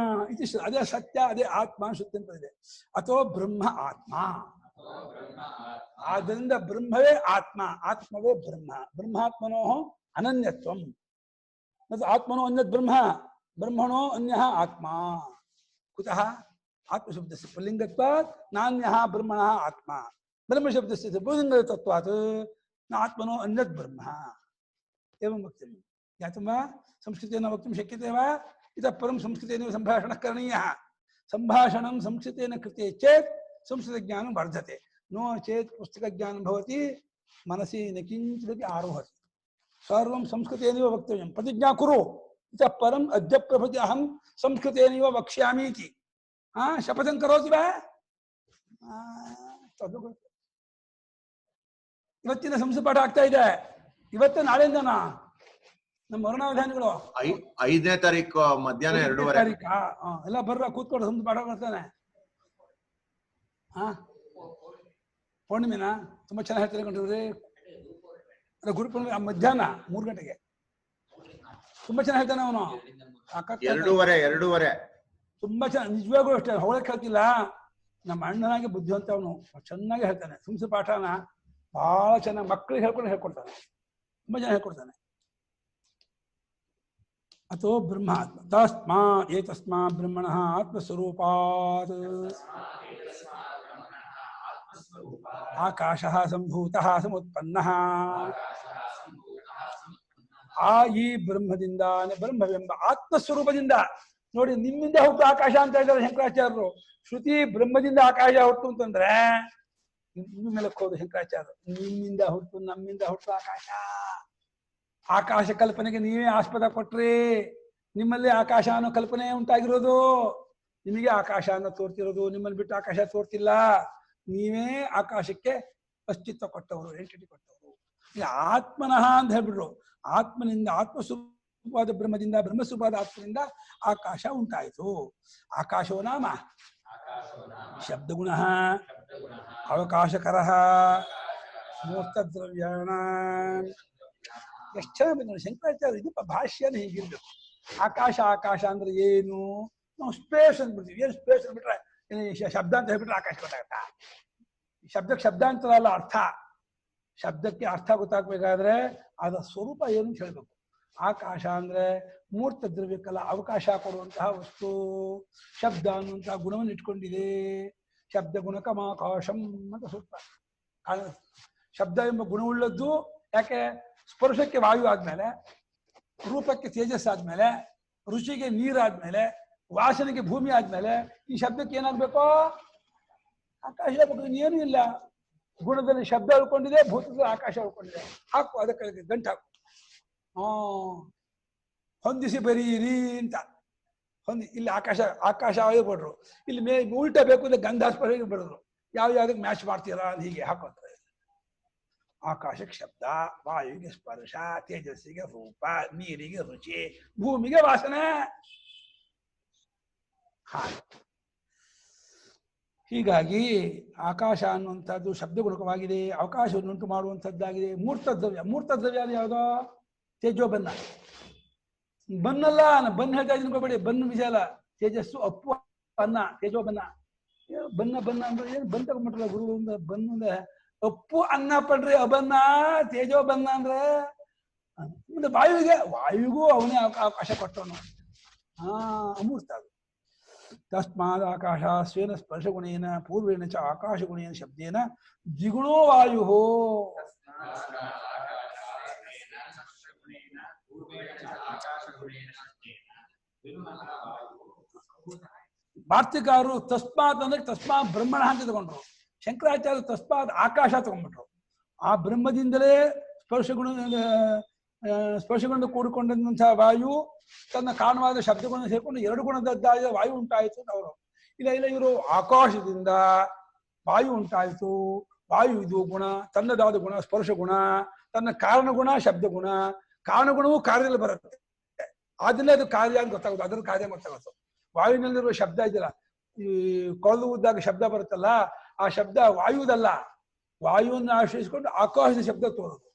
ಇದು, ಅದೇ ಸತ್ಯ, ಅದೇ ಆತ್ಮ ಶುದ್ಧ ಅಂತ ಇದೆ. ಅಥೋ ಬ್ರಹ್ಮ ಆತ್ಮ. ಆದ್ದರಿಂದ ಬ್ರಹ್ಮವೇ ಆತ್ಮ, ಆತ್ಮವೋ ಬ್ರಹ್ಮ. ಬ್ರಹ್ಮಾತ್ಮನೋ ಅನನ್ಯತ್ವಂ. ಮತ್ತು ಆತ್ಮನೋ ಅನ್ಯತ್ ಬ್ರಹ್ಮ, ಬ್ರಹ್ಮಣೋ ಅನ್ಯ ಆತ್ಮ. ಕುತಃ ಆತ್ಮಶಬ್ದಸ್ಯ ಪುಲ್ಲಿಂಗತ್ವಾತ್ ನಾನ್ಯಃ ಬ್ರಹ್ಮಣಃ ಆತ್ಮ. ಬ್ರಹ್ಮಶಬ್ದಸ್ಯ ಪುಲ್ಲಿಂಗತತ್ವಾತ್ ಆತ್ಮನೋ ಅನ್ಯತ್ ಬ್ರಹ್ಮ. एवं वक्तव्यं। ज्ञातं वा? संस्कृतेन वक्तुं शक्यते वा? इतः परं संस्कृतेन सम्भाषणः करणीयः। सम्भाषणं संस्कृतेन कृते चेत् संस्कृतज्ञानं वर्धते, नो चेत् पुस्तकज्ञानं भवति, मनसि न किञ्चिदपि आरोहति। सर्वं संस्कृतेनैव वक्तव्यं। प्रतिज्ञा कुरु, इतः परम् अद्य प्रभृति अहं संस्कृतेनैव वक्ष्यामि इति। शपथं करोति वा? ಇವತ್ತಿನ ಸಂಸ್ಕೃತ ಪಾಠ ಆಗ್ತಾ ಇದೆ. ಇವತ್ತು ನಾಳೆಯಿಂದನಾ ನಮ್ಮ ವರ್ಣಾವಿಧಾನಿಗಳು 5ನೇ ತಾರೀಕು ಮಧ್ಯಾಹ್ನ 2:30 ಎಲ್ಲ ಬರ್ರ ಕೂತ್ಕೊಂಡು ಸಂಸ್ಕೃತ ಪಾಠ ಮಾಡ್ತಾನೆ. ಪೌರ್ಣಿಮೆನಾ ತುಂಬಾ ಚೆನ್ನಾಗಿ ಹೇಳ್ತಾರೆ ಕಂಡ್ರಿ. ಗುರುಪೂರ್ಣಿಮೆ ಮಧ್ಯಾಹ್ನ 3 ಗಂಟೆಗೆ ತುಂಬಾ ಚೆನ್ನಾಗಿ ಹೇಳ್ತಾನೆ ಅವನು. 2:30 ತುಂಬಾ ಚೆನ್ನಾಗಿ, ನಿಜವಾಗೂ ಅಷ್ಟೇ, ಹೊಳಕ್ ಹೇಳ್ತಿಲ್ಲ. ನಮ್ಮ ಅಣ್ಣನಾಗೆ ಬುದ್ಧಿವಂತ ಅವನು, ಚೆನ್ನಾಗಿ ಹೇಳ್ತಾನೆ ಸಂಸ್ಕೃತ ಪಾಠನ. ಬಹಳ ಚೆನ್ನಾಗಿ ಮಕ್ಕಳಿಗೆ ಹೇಳ್ಕೊಡ್ತಾನೆ, ತುಂಬಾ ಜನ ಹೇಳ್ಕೊಡ್ತಾನೆ. ಅಥೋ ಬ್ರಹ್ಮಾತ್ಮ ತಸ್ಮಾತ್ ಏತಸ್ಮಾತ್ ಬ್ರಹ್ಮಣಃ ಆತ್ಮಸ್ವರೂಪಾತ್ ಆಕಾಶಃ ಸಂಭೂತಃ ಸಮುತ್ಪನ್ನಃ. ಈ ಬ್ರಹ್ಮದಿಂದ, ಬ್ರಹ್ಮವೆಂಬ ಆತ್ಮಸ್ವರೂಪದಿಂದ. ನೋಡಿ, ನಿಮ್ಮಿಂದ ಹುಟ್ಟು ಆಕಾಶ ಅಂತ ಇದ್ದಾರೆ ಶಂಕರಾಚಾರ್ಯರು. ಶ್ರುತಿ ಬ್ರಹ್ಮದಿಂದ ಆಕಾಶ ಹುಟ್ಟು ಅಂತಂದ್ರೆ ಇನ್ನು ಮೇಲಕ್ಕೆ ಹೋದ ಶಂಕರಾಚಾರ್ಯ, ನಿಮ್ಮಿಂದ ಹುಟ್ಟು ನಮ್ಮಿಂದ ಹುಟ್ಟು ಆಕಾಶ. ಆಕಾಶ ಕಲ್ಪನೆಗೆ ನೀವೇ ಆಸ್ಪದ ಕೊಟ್ರಿ. ನಿಮ್ಮಲ್ಲಿ ಆಕಾಶ ಅನ್ನೋ ಕಲ್ಪನೆ ಉಂಟಾಗಿರೋದು. ನಿಮಗೆ ಆಕಾಶ ಅನ್ನೋ ತೋರ್ತಿರೋದು, ನಿಮ್ಮನ್ನು ಬಿಟ್ಟು ಆಕಾಶ ತೋರ್ತಿಲ್ಲ. ನೀವೇ ಆಕಾಶಕ್ಕೆ ಅಸ್ತಿತ್ವ ಕೊಟ್ಟವರು, ಎಂಟಿಟಿ ಕೊಟ್ಟವರು. ಈಗ ಆತ್ಮನಃ ಅಂತ ಹೇಳ್ಬಿಟ್ರು. ಆತ್ಮನಿಂದ, ಆತ್ಮಸ್ವರೂಪವಾದ ಬ್ರಹ್ಮದಿಂದ, ಬ್ರಹ್ಮಸ್ವರೂಪವಾದ ಆತ್ಮನಿಂದ ಆಕಾಶ ಉಂಟಾಯಿತು. ಆಕಾಶೋ ನಾಮ ಶಬ್ದಗುಣ ಅವಕಾಶಕರ ಮೂರ್ತದ್ರವ್ಯಾಣ. ಎಷ್ಟು ಚೆನ್ನಾಗಿ ಬಂದ ಶಂಕರಾಚಾರ್ಯ. ಇದು ಭಾಷ್ಯನ ಹೀಗಿರ್ಬೇಕು. ಆಕಾಶ ಆಕಾಶ ಅಂದ್ರೆ ಏನು? ನಾವು ಸ್ಪೇಸ್ ಅಂದ್ಬಿಡ್ತೀವಿ. ಏನು ಸ್ಪೇಸ್ ಅಂದ್ಬಿಟ್ರೆ ಶಬ್ದ ಅಂತ ಹೇಳ್ಬಿಟ್ರೆ ಆಕಾಶ ಗೊತ್ತಾಗತ್ತಾ? ಶಬ್ದಕ್ಕೆ ಶಬ್ದಾಂತರ ಅಲ್ಲ, ಅರ್ಥ. ಶಬ್ದಕ್ಕೆ ಅರ್ಥ ಗೊತ್ತಾಗ್ಬೇಕಾದ್ರೆ ಅದರ ಸ್ವರೂಪ ಏನು ಅಂತ ಹೇಳ್ಬೇಕು. ಆಕಾಶ ಅಂದ್ರೆ ಮೂರ್ತ ದ್ರವ್ಯಕ್ಕೆಲ್ಲ ಅವಕಾಶ ಕೊಡುವಂತಹ ವಸ್ತು. ಶಬ್ದ ಅನ್ನುವಂತಹ ಗುಣವನ್ನು ಇಟ್ಕೊಂಡಿದೆ. ಶಬ್ದ ಗುಣಕಮಾಕಾಶಂ ಅಂತ ಸೂಕ್ತ. ಶಬ್ದ ಎಂಬ ಗುಣವುಳ್ಳದ್ದು. ಯಾಕೆ? ಸ್ಪರ್ಶಕ್ಕೆ ವಾಯು ಆದ್ಮೇಲೆ, ರೂಪಕ್ಕೆ ತೇಜಸ್ ಆದ್ಮೇಲೆ, ರುಚಿಗೆ ನೀರಾದ್ಮೇಲೆ, ವಾಸನೆಗೆ ಭೂಮಿ ಆದ್ಮೇಲೆ ಈ ಶಬ್ದಕ್ಕೆ ಏನಾಗ್ಬೇಕು? ಆಕಾಶ ಬೇಕು. ಇನ್ನೇನು ಇಲ್ಲ. ಗುಣದಲ್ಲಿ ಶಬ್ದ ಉಳ್ಕೊಂಡಿದೆ, ಭೂತದಲ್ಲಿ ಆಕಾಶ ಉಳ್ಕೊಂಡಿದೆ. ಹಾಕು, ಅದಕ್ಕೆ ಗಂಟು ಹಾಕು. ಹೊಂದಿಸಿ ಬರೀರಿ ಅಂತ ಇಲ್ಲಿ ಆಕಾಶ ಆಕಾಶ ಕೊಡ್ರು. ಇಲ್ಲಿ ಉಲ್ಟ ಬೇಕು ಅಂದ್ರೆ ಗಂಧಾಸ್ಪರ್ಶ ಬರೋದು. ಯಾವ್ದಕ್ಕೆ ಮ್ಯಾಚ್ ಮಾಡ್ತೀರಾ ಅಂತ ಹೀಗೆ ಹಾಕೋತಾರೆ. ಆಕಾಶಕ್ಕೆ ಶಬ್ದ, ವಾಯುವಿಗೆ ಸ್ಪರ್ಶ, ತೇಜಸ್ಸಿಗೆ ರೂಪ, ನೀರಿಗೆ ರುಚಿ, ಭೂಮಿಗೆ ವಾಸನೆ. ಹೀಗಾಗಿ ಆಕಾಶ ಅನ್ನುವಂಥದ್ದು ಶಬ್ದಗುಣಕವಾಗಿದೆ, ಅವಕಾಶವನ್ನುಂಟು ಮಾಡುವಂಥದ್ದಾಗಿದೆ. ಮೂರ್ತದ್ರವ್ಯ. ಮೂರ್ತದ್ರವ್ಯ ಅಂದ್ರೆ ಯಾವುದೋ? ತೇಜೋ ಬನ್ನ. ಬನ್ನಲ್ಲ, ಬನ್ನ ಹೇಳ್ತಾ ಇದ್ದೀನಿ ಅನ್ಕೋಬೇಡಿ. ಬನ್ನ ವಿಷಯ ಅಲ್ಲ. ತೇಜಸ್ಸು ಅಪ್ಪು ಅನ್ನ, ತೇಜೋ ಬನ್ನ. ಬನ್ನ ಬನ್ನ ಅಂದ್ರೆ ಏನು? ಬನ್ ತಗೊಂಡ್ಬಿಟ್ರಲ್ಲ ಗುರು. ಬನ್ನ ಅಪ್ಪು ಅನ್ನ ಪಡ್ರಿ, ಅಬನ್ನ. ತೇಜೋ ಬನ್ನ ಅಂದ್ರೆ ಮುಂದೆ ವಾಯುವಿಗೂ ಅವನೇ ಅವಕಾಶ ಕೊಟ್ಟವನು. ಅಮೂರ್ತ ಅದು. ತಸ್ಮಾದ್ ಆಕಾಶ ಸ್ವೇನ ಸ್ಪರ್ಶಗುಣೇನ ಪೂರ್ವೇಣ ಚ ಆಕಾಶಗುಣೇನ ಶಬ್ದೇನ ದ್ವಿಗುಣೋ ವಾಯು. ವಾರ್ತಿಕಾರರು ತಸ್ಮಾತ್ ಅಂದ್ರೆ ತಸ್ಮಾತ್ ಬ್ರಹ್ಮಣ ಅಂತ ತಗೊಂಡ್ರು. ಶಂಕರಾಚಾರ್ಯ ತಸ್ಮಾತ್ ಆಕಾಶ ತಗೊಂಡ್ಬಿಟ್ರು. ಆ ಬ್ರಹ್ಮದಿಂದಲೇ ಸ್ಪರ್ಶಗೊಂಡು ಕೂಡಿಕೊಂಡಂತಹ ವಾಯು ತನ್ನ ಕಾರಣವಾದ ಶಬ್ದಗಳನ್ನು ಸೇರ್ಕೊಂಡು ಎರಡು ಗುಣದದ್ದಾದ ವಾಯು ಉಂಟಾಯಿತು ಅಂತ ಅವರು. ಇಲ್ಲ ಇವರು ಆಕಾಶದಿಂದ ವಾಯು ಉಂಟಾಯಿತು. ವಾಯು ಇದು ಗುಣ, ತನ್ನದಾದ ಗುಣ ಸ್ಪರ್ಶ ಗುಣ, ತನ್ನ ಕಾರಣ ಗುಣ ಶಬ್ದ ಗುಣ. ಕಾರಣಗುಣವೂ ಕಾರ್ಯದಲ್ಲಿ ಬರುತ್ತೆ. ಆದ್ಮೇಲೆ ಅದು ಕಾರ್ಯ ಅಂತ ಗೊತ್ತಾಗುತ್ತೆ, ಅದರ ಕಾರ್ಯ ಗೊತ್ತಾಗುತ್ತೆ. ವಾಯುವಿನಲ್ಲಿರುವ ಶಬ್ದ ಇದೆಯಲ್ಲ, ಈ ಕೊಳಲು ಉದ್ದಾಗ ಶಬ್ದ ಬರುತ್ತಲ್ಲ, ಆ ಶಬ್ದ ವಾಯುವುದಲ್ಲ. ವಾಯುವನ್ನು ಆಶ್ರಯಿಸಿಕೊಂಡು ಆಕಾಶದ ಶಬ್ದ ತೋರೋದು.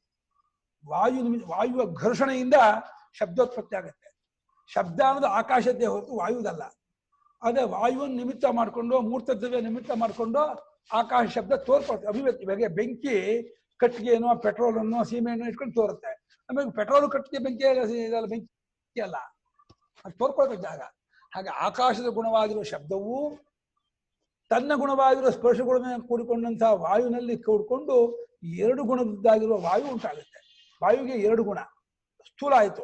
ವಾಯುವ ಘರ್ಷಣೆಯಿಂದ ಶಬ್ದೋತ್ಪತ್ತಿ ಆಗುತ್ತೆ. ಶಬ್ದ ಅನ್ನೋದು ಆಕಾಶದ್ದೇ ಹೊರತು ವಾಯುವುದಲ್ಲ. ಅದೇ ವಾಯುವನ್ನು ನಿಮಿತ್ತ ಮಾಡಿಕೊಂಡು, ಮೂರ್ತದ್ರವ್ಯ ನಿಮಿತ್ತ ಮಾಡಿಕೊಂಡು ಆಕಾಶ ಶಬ್ದ ತೋರ್ಪಡುತ್ತೆ. ಅಭಿವ್ಯಕ್ತಿ. ಇವಾಗ ಬೆಂಕಿ ಕಟ್ಟಿಗೆನೋ ಪೆಟ್ರೋಲನ್ನು ಸೀಮೆಯನ್ನು ಇಟ್ಕೊಂಡು ತೋರುತ್ತೆ. ಆಮೇಲೆ ಪೆಟ್ರೋಲ್ ಕಟ್ಟಿಗೆ ಬೆಂಕಿ ಇದೆಲ್ಲ ಬೆಂಕಿ ಅಲ್ಲ, ಅದು ತೋರ್ಕೊಳ್ಬೇಕು ಜಾಗ. ಹಾಗೆ ಆಕಾಶದ ಗುಣವಾಗಿರುವ ಶಬ್ದವು ತನ್ನ ಗುಣವಾಗಿರುವ ಸ್ಪರ್ಶ ಗುಣವನ್ನು ಕೂಡಿಕೊಂಡಂತಹ ವಾಯುವಿನಲ್ಲಿ ಕೂಡಿಕೊಂಡು ಎರಡು ಗುಣದ್ದಾಗಿರುವ ವಾಯು ಉಂಟಾಗುತ್ತೆ. ವಾಯುವಿಗೆ ಎರಡು ಗುಣ. ಸ್ಥೂಲ ಆಯಿತು,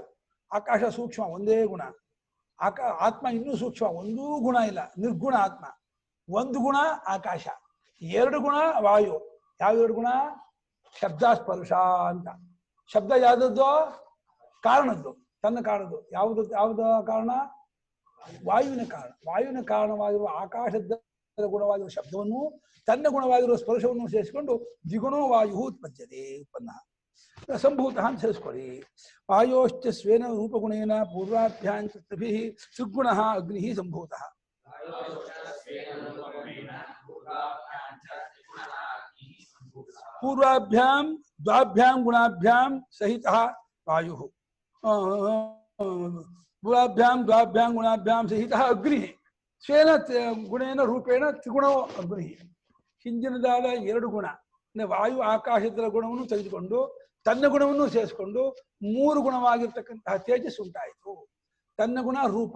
ಆಕಾಶ ಸೂಕ್ಷ್ಮ ಒಂದೇ ಗುಣ. ಆತ್ಮ ಇನ್ನೂ ಸೂಕ್ಷ್ಮ, ಒಂದೂ ಗುಣ ಇಲ್ಲ, ನಿರ್ಗುಣ ಆತ್ಮ. ಒಂದು ಗುಣ ಆಕಾಶ, ಎರಡು ಗುಣ ವಾಯು. ಯಾವ ಎರಡು ಗುಣ? ಶಬ್ದ ಸ್ಪರ್ಶ ಅಂತ. ಶಬ್ದ ಯಾವುದದ್ದು? ಕಾರಣದ್ದು, ತನ್ನ ಕಾರಣದ್ದು. ಯಾವುದು ಕಾರಣ? ವಾಯುವಿನ ಕಾರಣ. ವಾಯುವಿನ ಕಾರಣವಾಗಿರುವ ಆಕಾಶದ ಗುಣವಾಗಿರುವ ಶಬ್ದವನ್ನು ತನ್ನ ಗುಣವಾಗಿರುವ ಸ್ಪರ್ಶವನ್ನು ಸೇರಿಸಿಕೊಂಡು ದ್ವಿಗುಣೋ ವಾಯು ಉತ್ಪದ್ಯತೆ. ಉತ್ಪನ್ನ ಸಂಭೂತ ಅಂತ ಸೇರಿಸ್ಕೊಳ್ಳಿ. ವಾಯೋಶ್ಚ ಸ್ವೇನ ರೂಪಗುಣೇನ ಪೂರ್ವಾಭ್ಯಾಂಚ ತ್ರಿಗುಣ ಅಗ್ನಿ ಸಂಭೂತ. ಪೂರ್ವಾಭ್ಯಾಂ ದ್ವಾಭ್ಯಾಂ ಗುಣಾಭ್ಯಾಂ ಸಹಿತ ವಾಯು. ಪೂರ್ವಾಭ್ಯಾಂ ದ್ವಾಭ್ಯಾಂ ಗುಣಾಭ್ಯಾಂ ಸಹಿತ ಅಗ್ನಿ. ಸ್ವೇನ ಗುಣೇನ ರೂಪೇಣ ತ್ರಿಗುಣೋ ಅಗ್ನಿ. ಹಿಂದಿನದಾದ ಎರಡು ಗುಣ ಅಂದ್ರೆ ವಾಯು ಆಕಾಶದ ಗುಣವನ್ನು ತೆಗೆದುಕೊಂಡು ತನ್ನ ಗುಣವನ್ನು ಸೇರಿಸಿಕೊಂಡು ಮೂರು ಗುಣವಾಗಿರ್ತಕ್ಕಂತಹ ತೇಜಸ್ ಉಂಟಾಯಿತು. ತನ್ನ ಗುಣ ರೂಪ,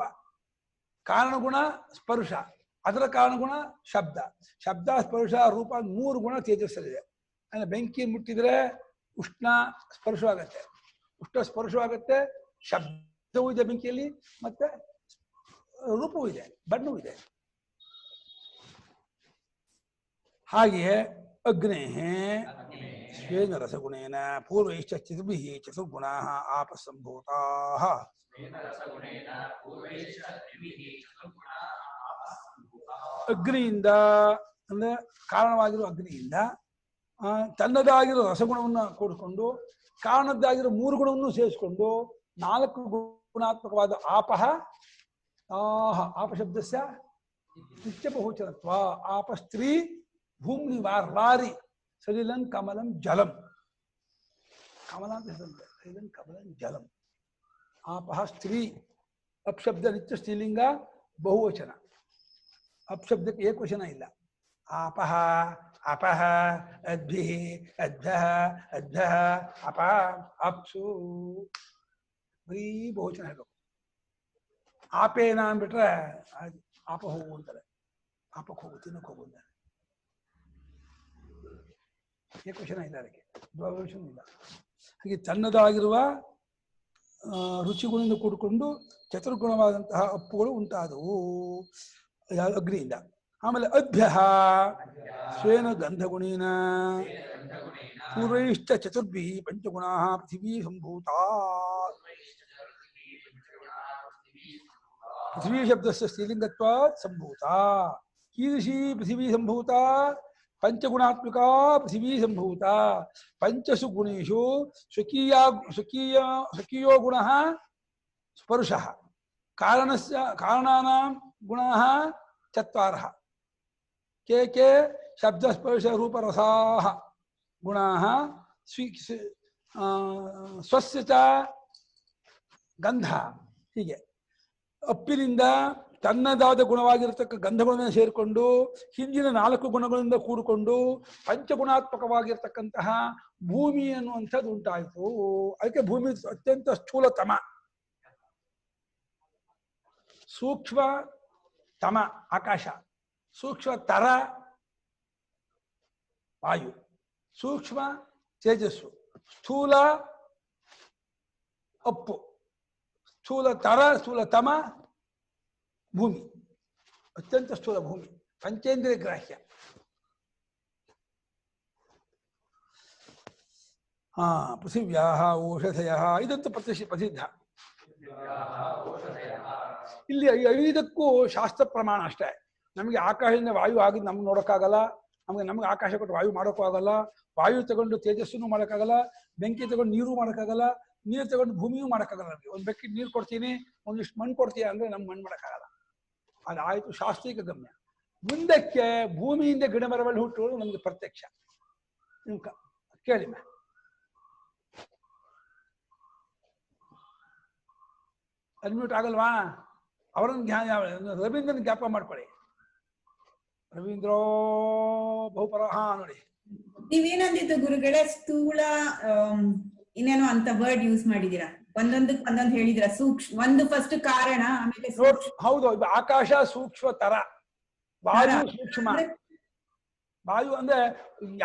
ಕಾರಣಗುಣ ಸ್ಪರ್ಶ, ಅದರ ಕಾರಣಗುಣ ಶಬ್ದ. ಶಬ್ದ ಸ್ಪರ್ಶ ರೂಪ ಮೂರು ಗುಣ ತೇಜಸ್ಸಲ್ಲಿದೆ. ಅಂದ್ರೆ ಬೆಂಕಿ ಮುಟ್ಟಿದ್ರೆ ಉಷ್ಣ ಸ್ಪರ್ಶವಾಗತ್ತೆ, ಉಷ್ಣ ಸ್ಪರ್ಶವಾಗತ್ತೆ. ಶಬ್ದವೂ ಇದೆ ಬೆಂಕಿಯಲ್ಲಿ, ಮತ್ತೆ ರೂಪವೂ ಇದೆ, ಬಣ್ಣವೂ ಇದೆ. ಹಾಗೆಯೇ ಅಗ್ನೇಃ ಸ್ವೇನ ರಸಗುಣೇನ ಪೂರ್ವೈಶ್ಚ ಚತುರ್ಭಿಃ ಚತುರ್ಗುಣಾಃ ಆಪಸಂಭೂತಾಃ. ಅಗ್ನಿಯಿಂದ ಅಂದ್ರೆ ಕಾರಣವಾಗಿರುವ ಅಗ್ನಿಯಿಂದ ತನ್ನದಾಗಿರೋ ರಸಗುಣವನ್ನು ಕೂಡಿಕೊಂಡು ಕಾರಣದ್ದಾಗಿರೋ 3 ಗುಣವನ್ನು ಸೇರಿಸಿಕೊಂಡು 4 ಗುಣಾತ್ಮಕವಾದ ಆಪಃ ಆಪ ಶಬ್ದಸ್ಯ ನಿತ್ಯ ಬಹುಚನತ್ವ. ಆಪ ಸ್ತ್ರೀ ಭೂಮಿ ವಾರಿ ಸಲಿಲಂ ಕಮಲಂ ಜಲಂ. ಕಮಲ ಅಂತ ಹೇಳ್ತಾರೆ, ಸಲಿಲಂ ಕಮಲಂ ಜಲಂ. ಆಪಃ ಸ್ತ್ರೀ ಅಪ್ಶಬ್ದ ನಿತ್ಯ ಸ್ತ್ರೀಲಿಂಗ ಬಹುವಚನ. ಅಪ್ಶಬ್ದಕ್ಕೆ ಏಕವಚನ ಇಲ್ಲ. ಆಪಃ ಅಪಃ ಅದ್ಭಿಃ ಅದ್ಭಃ ಅದ್ಭಃ ಅಪ ಅಪ್ಸು ಬರೀ ಬಹುವಚನ ಹೇಳಬೇಕು. ಆಪೇನ ಅಂದ್ಬಿಟ್ರೆ ಆಪ ಹೋಗು ಅಂತಾರೆ. ಆಪಕ್ಕೆ ಹೋಗು, ತಿನ್ನಕ್ಕೆ ಹೋಗು ಅಂತಾರೆ. ಏಕವಚನ ಇಲ್ಲ, ಅದಕ್ಕೆ ದ್ವವಚನ ಇಲ್ಲ. ಹಾಗೆ ತನ್ನದಾಗಿರುವ ರುಚಿಗುಣದಿಂದ ಕೂಡಿಕೊಂಡು ಚತುರ್ಗುಣವಾದಂತಹ ಅಪ್ಪುಗಳು ಉಂಟಾದವು ಅಗ್ನಿಯಿಂದ. ಆಮೇಲೆ ಅಭ್ಯ ಸ್ವೇನ ಗಂಧಗುಣೇನ ಪೂರ್ವೈಶ್ಚ ಚತುರ್ಭಿಃ ಪಂಚಗುಣಾಃ ಪೃಥಿವೀ ಸಂಭೂತಾ. ಪೃಥಿವೀ ಶಬ್ದಸ್ಯ ಸ್ತ್ರೀಲಿಂಗತ್ವಾತ್ ಸಂಭೂತಾ. ಕೀದೃಶಿ ಪೃಥಿವೀ ಸಂಭೂತಾ? ಪಂಚಗುಣಾತ್ಮಕಾ ಪೃಥಿವೀ ಸಂಭೂತಾ. ಪಂಚಸು ಗುಣೇಶು ಸ್ವಕೀಯೋ ಗುಣಃ ಸ್ಪರ್ಶಃ. ಕಾರಣಾನಾಂ ಗುಣಾಃ ಚತ್ವಾರಃ. के शब्दस्पर्श रूपरसाः गुणाः स्वस्य च ಗಂಧ. ಹೀಗೆ ಅಪ್ಪಿನಿಂದ ತನ್ನದಾದ ಗುಣವಾಗಿರತಕ್ಕ ಗಂಧಗಳನ್ನು ಸೇರಿಕೊಂಡು ಹಿಂದಿನ 4 ಗುಣಗಳಿಂದ ಕೂಡಿಕೊಂಡು ಪಂಚಗುಣಾತ್ಮಕವಾಗಿರ್ತಕ್ಕಂತಹ ಭೂಮಿ ಅನ್ನುವಂಥದ್ದು ಉಂಟಾಯಿತು. ಅದಕ್ಕೆ ಭೂಮಿ ಅತ್ಯಂತ ಸ್ಥೂಲತಮ, ಸೂಕ್ಷ್ಮ ತಮ ಆಕಾಶ, ಸೂಕ್ಷ್ಮ ತರ ವಾಯು, ಸೂಕ್ಷ್ಮ ತೇಜಸ್ಸು, ಸ್ಥೂಲ ಅಪ್ಪು, ಸ್ಥೂಲ ತರ ಸ್ಥೂಲ ತಮ ಭೂಮಿ. ಅತ್ಯಂತ ಸ್ಥೂಲ ಭೂಮಿ, ಪಂಚೇಂದ್ರಿಯ ಗ್ರಾಹ್ಯ. ಪೃಥಿವ್ಯಾಹ ಓಷಧಯ, ಇದಂತೂ ಪ್ರಸಿದ್ಧ. ಇಲ್ಲಿ 5ಕ್ಕೂ ಶಾಸ್ತ್ರ ಪ್ರಮಾಣ ಅಷ್ಟೇ. ನಮಗೆ ಆಕಾಶದಿಂದ ವಾಯು ಆಗಿದ್ದು ನಮ್ಗೆ ನೋಡೋಕ್ಕಾಗಲ್ಲ. ನಮ್ಗೆ ಆಕಾಶ ಕೊಟ್ಟು ವಾಯು ಮಾಡೋಕ್ಕೂ ಆಗಲ್ಲ. ವಾಯು ತಗೊಂಡು ತೇಜಸ್ಸನ್ನು ಮಾಡೋಕ್ಕಾಗಲ್ಲ. ಬೆಂಕಿ ತಗೊಂಡು ನೀರು ಮಾಡೋಕ್ಕಾಗಲ್ಲ. ನೀರು ತಗೊಂಡು ಭೂಮಿಯೂ ಮಾಡೋಕ್ಕಾಗಲ್ಲ. ನಮಗೆ ಒಂದು ಬೆಕ್ಕಿಗೆ ನೀರು ಕೊಡ್ತೀನಿ, ಒಂದಿಷ್ಟು ಮಣ್ಣು ಕೊಡ್ತೀಯ ಅಂದರೆ ನಮ್ಗೆ ಮಣ್ಣು ಮಾಡೋಕ್ಕಾಗಲ್ಲ. ಅದಾಯಿತು ಶಾಸ್ತ್ರೀಯ ಗಮ್ಯ. ಮುಂದಕ್ಕೆ ಭೂಮಿಯಿಂದ ಗಿಡ ಮರಗಳು ಹುಟ್ಟುವುದು ನಮಗೆ ಪ್ರತ್ಯಕ್ಷ. ನಿಮ್ ಕೇಳಿ ಮಾ ಅನ್ಮ್ಯೂಟ್ ಆಗಲ್ವಾ? ಅವರನ್ನು ರವೀಂದ್ರನ ಜ್ಞಾಪ ಮಾಡ್ಕೊಳ್ಳಿ. ರವೀಂದ್ರೋ ಬಹುಪರ. ನೋಡಿ ನೀವೇನಂದಿದ್ದು ಗುರುಗಳೇ, ಸ್ಥೂಲ ಇನ್ನೇನೋ ಅಂತ ವರ್ಡ್ ಯೂಸ್ ಮಾಡಿದೀರಾ. ಒಂದೊಂದಕ್ಕೆ ಒಂದೊಂದು ಹೇಳಿದಿರ. ಸೂಕ್ಷ್ಮ ಒಂದು ಫಸ್ಟ್ ಕಾರಣ, ಆಮೇಲೆ ಹೌದು. ಆಕಾಶ ಸೂಕ್ಷ್ಮ ತರ, ವಾಯು ಸೂಕ್ಷ್ಮ. ವಾಯು ಅಂದ್ರೆ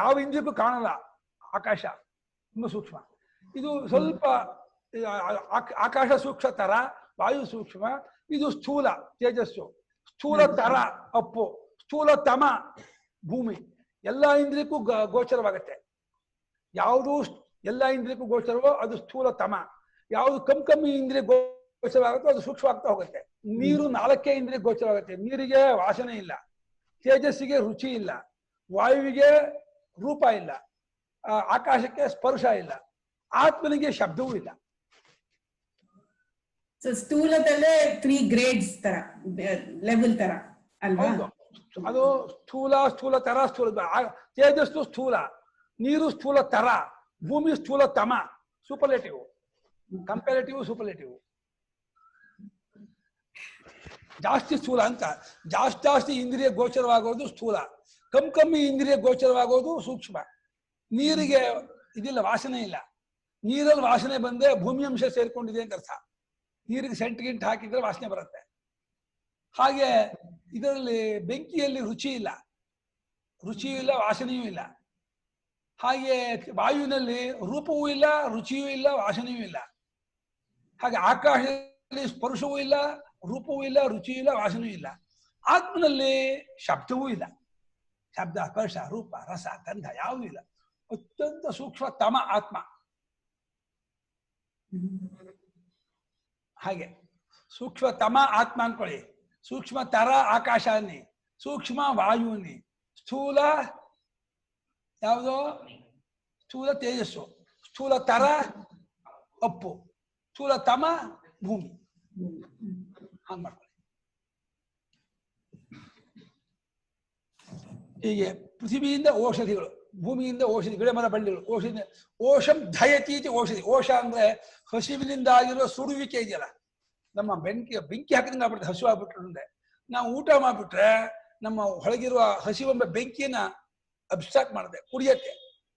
ಯಾವ ಇಂದ್ರಿಯಕ್ಕೂ ಕಾಣಲ್ಲ. ಆಕಾಶ ತುಂಬಾ ಸೂಕ್ಷ್ಮ. ಇದು ಸ್ವಲ್ಪ ಆಕಾಶ ಸೂಕ್ಷ್ಮ ತರ, ವಾಯು ಸೂಕ್ಷ್ಮ. ಇದು ಸ್ಥೂಲ ತೇಜಸ್ಸು, ಸ್ಥೂಲ ತರ ಅಪ್ಪು, ಸ್ಥೂಲ ತಮ ಭೂಮಿ. ಎಲ್ಲ ಇಂದ್ರಿಯಕ್ಕೂ ಗೋಚರವಾಗತ್ತೆ. ಯಾವುದು ಎಲ್ಲ ಇಂದ್ರಿಯಕ್ಕೂ ಗೋಚರವೋ ಅದು ಸ್ಥೂಲ ತಮ. ಯಾವುದು ಕಮ್ಮಿ ಇಂದ್ರಿಯ ಗೋಚರವಾಗುತ್ತೋ ಅದು ಸೂಕ್ಷ್ಮ ಆಗ್ತಾ ಹೋಗುತ್ತೆ. ನೀರು 4 ಇಂದ್ರಿಯ ಗೋಚರವಾಗುತ್ತೆ. ನೀರಿಗೆ ವಾಸನೆ ಇಲ್ಲ, ತೇಜಸ್ಸಿಗೆ ರುಚಿ ಇಲ್ಲ, ವಾಯುವಿಗೆ ರೂಪ ಇಲ್ಲ, ಆಕಾಶಕ್ಕೆ ಸ್ಪರ್ಶ ಇಲ್ಲ, ಆತ್ಮನಿಗೆ ಶಬ್ದವೂ ಇಲ್ಲ. ಸ್ಥೂಲದಲ್ಲೇ 3 ಗ್ರೇಡ್ಸ್ ತರ, ಲೆವೆಲ್ ತರ ಅಲ್ವಾ? ಅದು ಸ್ಥೂಲ ತರ. ತೇಜಸ್ಸು ಸ್ಥೂಲ, ನೀರು ಸ್ಥೂಲ ತರ, ಭೂಮಿ ಸ್ಥೂಲ ತಮ. Superlative, comparative, superlative. ಜಾಸ್ತಿ ಸ್ಥೂಲ ಅಂತ. ಜಾಸ್ತಿ ಇಂದ್ರಿಯ ಗೋಚರವಾಗೋದು ಸ್ಥೂಲ, ಕಮ್ಮಿ ಇಂದ್ರಿಯ ಗೋಚರವಾಗೋದು ಸೂಕ್ಷ್ಮ. ನೀರಿಗೆ ಇದಿಲ್ಲ, ವಾಸನೆ ಇಲ್ಲ. ನೀರಲ್ಲಿ ವಾಸನೆ ಬಂದ್ರೆ ಭೂಮಿ ಅಂಶ ಸೇರ್ಕೊಂಡಿದೆ ಅಂತ ಅರ್ಥ. ನೀರಿಗೆ ಸೆಂಟ್ ಹಾಕಿದ್ರೆ ವಾಸನೆ ಬರುತ್ತೆ. ಹಾಗೆ ಇದರಲ್ಲಿ ಬೆಂಕಿಯಲ್ಲಿ ರುಚಿಯೂ ಇಲ್ಲ, ವಾಸನೆಯೂ ಇಲ್ಲ. ಹಾಗೆ ವಾಯುವಿನಲ್ಲಿ ರೂಪವೂ ಇಲ್ಲ, ರುಚಿಯೂ ಇಲ್ಲ, ವಾಸನೆಯೂ ಇಲ್ಲ. ಹಾಗೆ ಆಕಾಶದಲ್ಲಿ ಸ್ಪರ್ಶವೂ ಇಲ್ಲ, ರೂಪವೂ ಇಲ್ಲ, ರುಚಿಯೂ ಇಲ್ಲ, ವಾಸನೆಯೂ ಇಲ್ಲ. ಆತ್ಮನಲ್ಲಿ ಶಬ್ದವೂ ಇಲ್ಲ. ಶಬ್ದ ಸ್ಪರ್ಶ ರೂಪ ರಸ ಗಂಧ ಯಾವುದೂ ಇಲ್ಲ. ಅತ್ಯಂತ ಸೂಕ್ಷ್ಮತಮ ಆತ್ಮ. ಹಾಗೆ ಸೂಕ್ಷ್ಮತಮ ಆತ್ಮ ಅನ್ಕೊಳ್ಳಿ. ಸೂಕ್ಷ್ಮ ತರ ಆಕಾಶ ಅನ್ನಿ, ಸೂಕ್ಷ್ಮ ವಾಯು ಅನ್ನಿ, ಸ್ಥೂಲ ಯಾವುದೋ ಸ್ಥೂಲ ತೇಜಸ್ಸು, ಸ್ಥೂಲ ತರ ಅಪ್ಪು, ಸ್ಥೂಲ ತಮ ಭೂಮಿ. ಹಂಗೆ ಮಾಡ್ಕೊಳ್ಳಿ. ಹೀಗೆ ಪೃಥ್ವಿಯಿಂದ ಔಷಧಿಗಳು, ಭೂಮಿಯಿಂದ ಔಷಧಿ, ಗಿಡ ಮರ ಬಳ್ಳಿಗಳು, ಔಷಧಿ. ಓಷಂ ಧಯತಿ ಔಷಧಿ. ಓಷ ಅಂದ್ರೆ ಹಸಿವಿನಿಂದ ಆಗಿರೋ ಸುಡುವಿಕೆ ಇದೆಯಲ್ಲ, ನಮ್ಮ ಬೆಂಕಿ ಹಾಕಿದಂಗೆ ಆಗ್ಬಿಡುತ್ತೆ. ಹಸು ಆಗ್ಬಿಟ್ರೆ ನಾವು ಊಟ ಮಾಡ್ಬಿಟ್ರೆ ನಮ್ಮ ಹೊಳಗಿರುವ ಹಸಿವೆಂಬ ಬೆಂಕಿಯನ್ನ ಅಬ್ಸ್ಟ್ರಾಕ್ಟ್ ಮಾಡುತ್ತೆ, ಕುಡಿಯತ್ತೆ,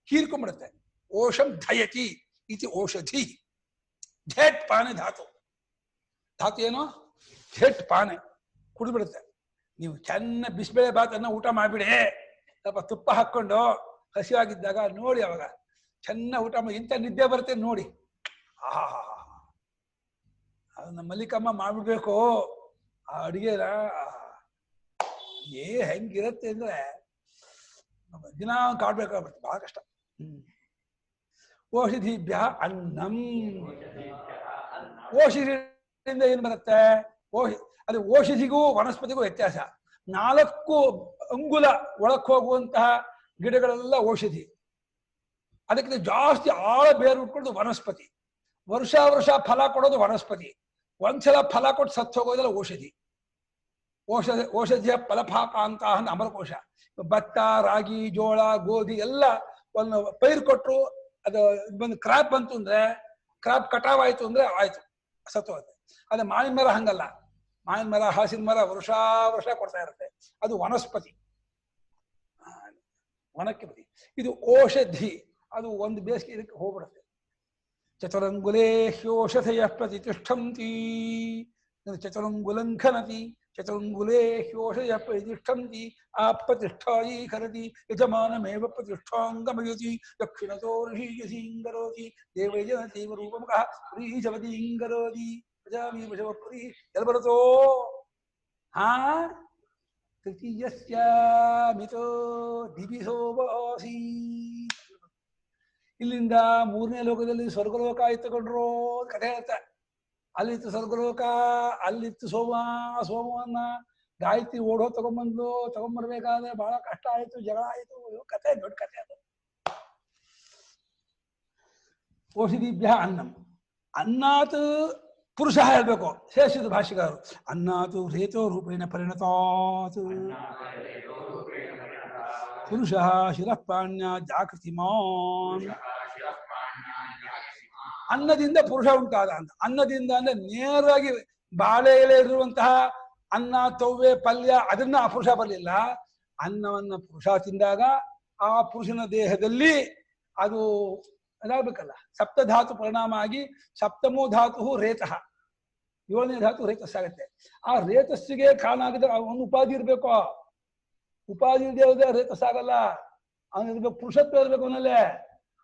ಹೀರ್ಕೊಂಡ್ಬಿಡುತ್ತೆ. ಓಷಂ ಧಯತಿ ಇತಿ ಔಷಧಿ. ಝೇಟ್ ಪಾನೆ ಧಾತು. ಧಾತು ಏನೋ ಝೇಟ್ ಪಾನೆ, ಕುಡಿದ್ಬಿಡುತ್ತೆ. ನೀವು ಚೆನ್ನ ಬಿಸಿಬೇಳೆ ಭಾತನ್ನ ಊಟ ಮಾಡ್ಬಿಡಿ, ಸ್ವಲ್ಪ ತುಪ್ಪ ಹಾಕ್ಕೊಂಡು ಹಸಿವಾಗಿದ್ದಾಗ ನೋಡಿ, ಅವಾಗ ಚೆನ್ನಾಗಿ ಊಟ ಮಾಡಿ ಇಂಥ ನಿದ್ದೆ ಬರುತ್ತೆ ನೋಡಿ. ಆಹಾ, ಅದನ್ನ ಮಲ್ಲಿಕಮ್ಮ ಮಾಡ್ಬಿಡ್ಬೇಕು ಆ ಅಡಿಗೆನ. ಹೆಂಗಿರತ್ತೆ ಅಂದ್ರೆ ದಿನ ಕಾಡ್ಬೇಕಾಗ್ಬಿಡುತ್ತೆ, ಬಹಳ ಕಷ್ಟ. ಓಷಧಿಭ್ಯ ಅನ್ನಂ. ಓಷಧಿಯಿಂದ ಏನ್ ಬರುತ್ತೆ? ಅದು ಓಷಧಿಗೂ ವನಸ್ಪತಿಗೂ ವ್ಯತ್ಯಾಸ. 4 ಅಂಗುಲ ಒಳಕ್ ಹೋಗುವಂತಹ ಗಿಡಗಳೆಲ್ಲ ಔಷಧಿ. ಅದಕ್ಕೆ ಜಾಸ್ತಿ ಆಳ ಬೇರು ಉಟ್ಕೊಳ್ಳೋದು ವನಸ್ಪತಿ. ವರ್ಷ ಫಲ ಕೊಡೋದು ವನಸ್ಪತಿ. ಒಂದ್ಸಲ ಫಲ ಕೊಟ್ಟು ಸತ್ತು ಹೋಗೋದಲ್ಲ ಔಷಧಿ. ಔಷಧಿಯ ಫಲಪಾಪಾಂತ ಅಂತ ಅಮರಕೋಶ. ಭತ್ತ, ರಾಗಿ, ಜೋಳ, ಗೋಧಿ ಎಲ್ಲ ಒಂದು ಪೈರು ಕೊಟ್ಟರು, ಅದು ಬಂದು ಕ್ರಾಪ್ ಬಂತು ಅಂದ್ರೆ, ಕ್ರಾಪ್ ಕಟಾವ್ ಆಯ್ತು ಅಂದ್ರೆ ಆಯ್ತು, ಸತ್ತು ಹೋಗುತ್ತೆ. ಅದೇ ಮಾವಿನ ಮರ ಹಂಗಲ್ಲ. ಮಾವಿನ ಮರ, ಹಸಿನ ಮರ ವರ್ಷ ಕೊಡ್ತಾ ಇರುತ್ತೆ. ಅದು ವನಸ್ಪತಿ, ವನಕ್ಕೆ ಬದಿ. ಇದು ಔಷಧಿ, ಅದು ಒಂದು ಬೇಸಿಗೆ ಇದಕ್ಕೆ ಹೋಗ್ಬಿಡುತ್ತೆ. ಚತುರಂಗುಲೇ ಹ್ಯೋಷಧಯ ಪ್ರತಿಷ್ಠಂತಿ. ಚತುರಂಗುಲಂಘನತಿ ಚತುರಂಗುಲೇ ಹ್ಯೋಷಧಯ ಪ್ರತಿಷ್ಠಂತಿ. ಆಪ್ರತಿಷ್ಠಾಯೀಕರತಿ ಯಜಮಾನಮೇವ ಪ್ರತಿಷ್ಠಾಂಗಮಯತಿ. ದಕ್ಷಿಣತೋ ಋಷೀಯಸೀಂಗರೋತಿ ದೇವೈಜನತೀವ ರೂಪಮುಖಃ ಪ್ರೀಶವತೀಂಗರೋತಿ ಪ್ರಜಾಮೀವಶವಪುರಿ. ಎಲ್ಲಿ ಬರುತ್ತೋ? ತೃತೀಯಸ್ಯ ಮಿತೋ ದಿವಿಸೋವಾಸಿ. ಇಲ್ಲಿಂದ 3ನೇ ಲೋಕದಲ್ಲಿ ಸ್ವರ್ಗಲೋಕ ಇತ್ತುಕೊಂಡ್ರು ಕಥೆ ಹೇಳ್ತಾರೆ. ಅಲ್ಲಿತ್ತು ಸ್ವರ್ಗಲೋಕ, ಅಲ್ಲಿತ್ತು ಸೋಮವನ್ನ ಗಾಯತ್ರಿ ಓಡೋ ತಗೊಂಡ್ಬರ್ಬೇಕಾದ್ರೆ ಬಹಳ ಕಷ್ಟ ಆಯ್ತು, ಜಗಳ ಆಯ್ತು. ಕಥೆ ದೊಡ್ಡ ಕಥೆ ಅದು. ಔಷಧಿಭ್ಯ ಅನ್ನಂ. ಅನ್ನಾತ್ ಪುರುಷ ಹೇಳ್ಬೇಕು, ಶೇಷಿತ ಭಾಷೆಗಾರರು. ಅನ್ನಾತು ರೇತೋ ರೂಪೇಣ ಪರಿಣತಾತ್ ಪುರುಷ ಶಿರಪಾಣ್ಯ ಜಾಗೃತಿಮಾನ್. ಅನ್ನದಿಂದ ಪುರುಷ ಉಂಟಾದ ಅಂತ. ಅನ್ನದಿಂದ ಅಂದ್ರೆ ನೇರವಾಗಿ ಬಾಳೆ ಎಲೆ ಇರುವಂತಹ ಅನ್ನ, ತವ್ವೆ, ಪಲ್ಯ ಅದನ್ನ ಆ ಪುರುಷ ಬರಲಿಲ್ಲ. ಅನ್ನವನ್ನ ಪುರುಷ ತಿಂದಾಗ ಆ ಪುರುಷನ ದೇಹದಲ್ಲಿ ಅದು ಅದಾಗಬೇಕಲ್ಲ, ಸಪ್ತಧಾತು ಪರಿಣಾಮ ಆಗಿ ಸಪ್ತಮೋ ಧಾತು ರೇತಃ, 7ನೇ ಧಾತು ರೇತಸ್ಸಾಗತ್ತೆ. ಆ ರೇತಸ್ಸಿಗೆ ಕಾರಣ ಆಗಿದ್ರೆ ಒಂದು ಉಪಾಧಿ ಇರ್ಬೇಕು. ಉಪಾಧಿ ಇಲ್ಲದೆ ಹೋದ್ರೆ ರೇತಸ್ಸಾಗಲ್ಲ. ಅವನಿರ್ಬೇಕು, ಪುರುಷತ್ವ ಇರ್ಬೇಕು ಅವನಲ್ಲೇ.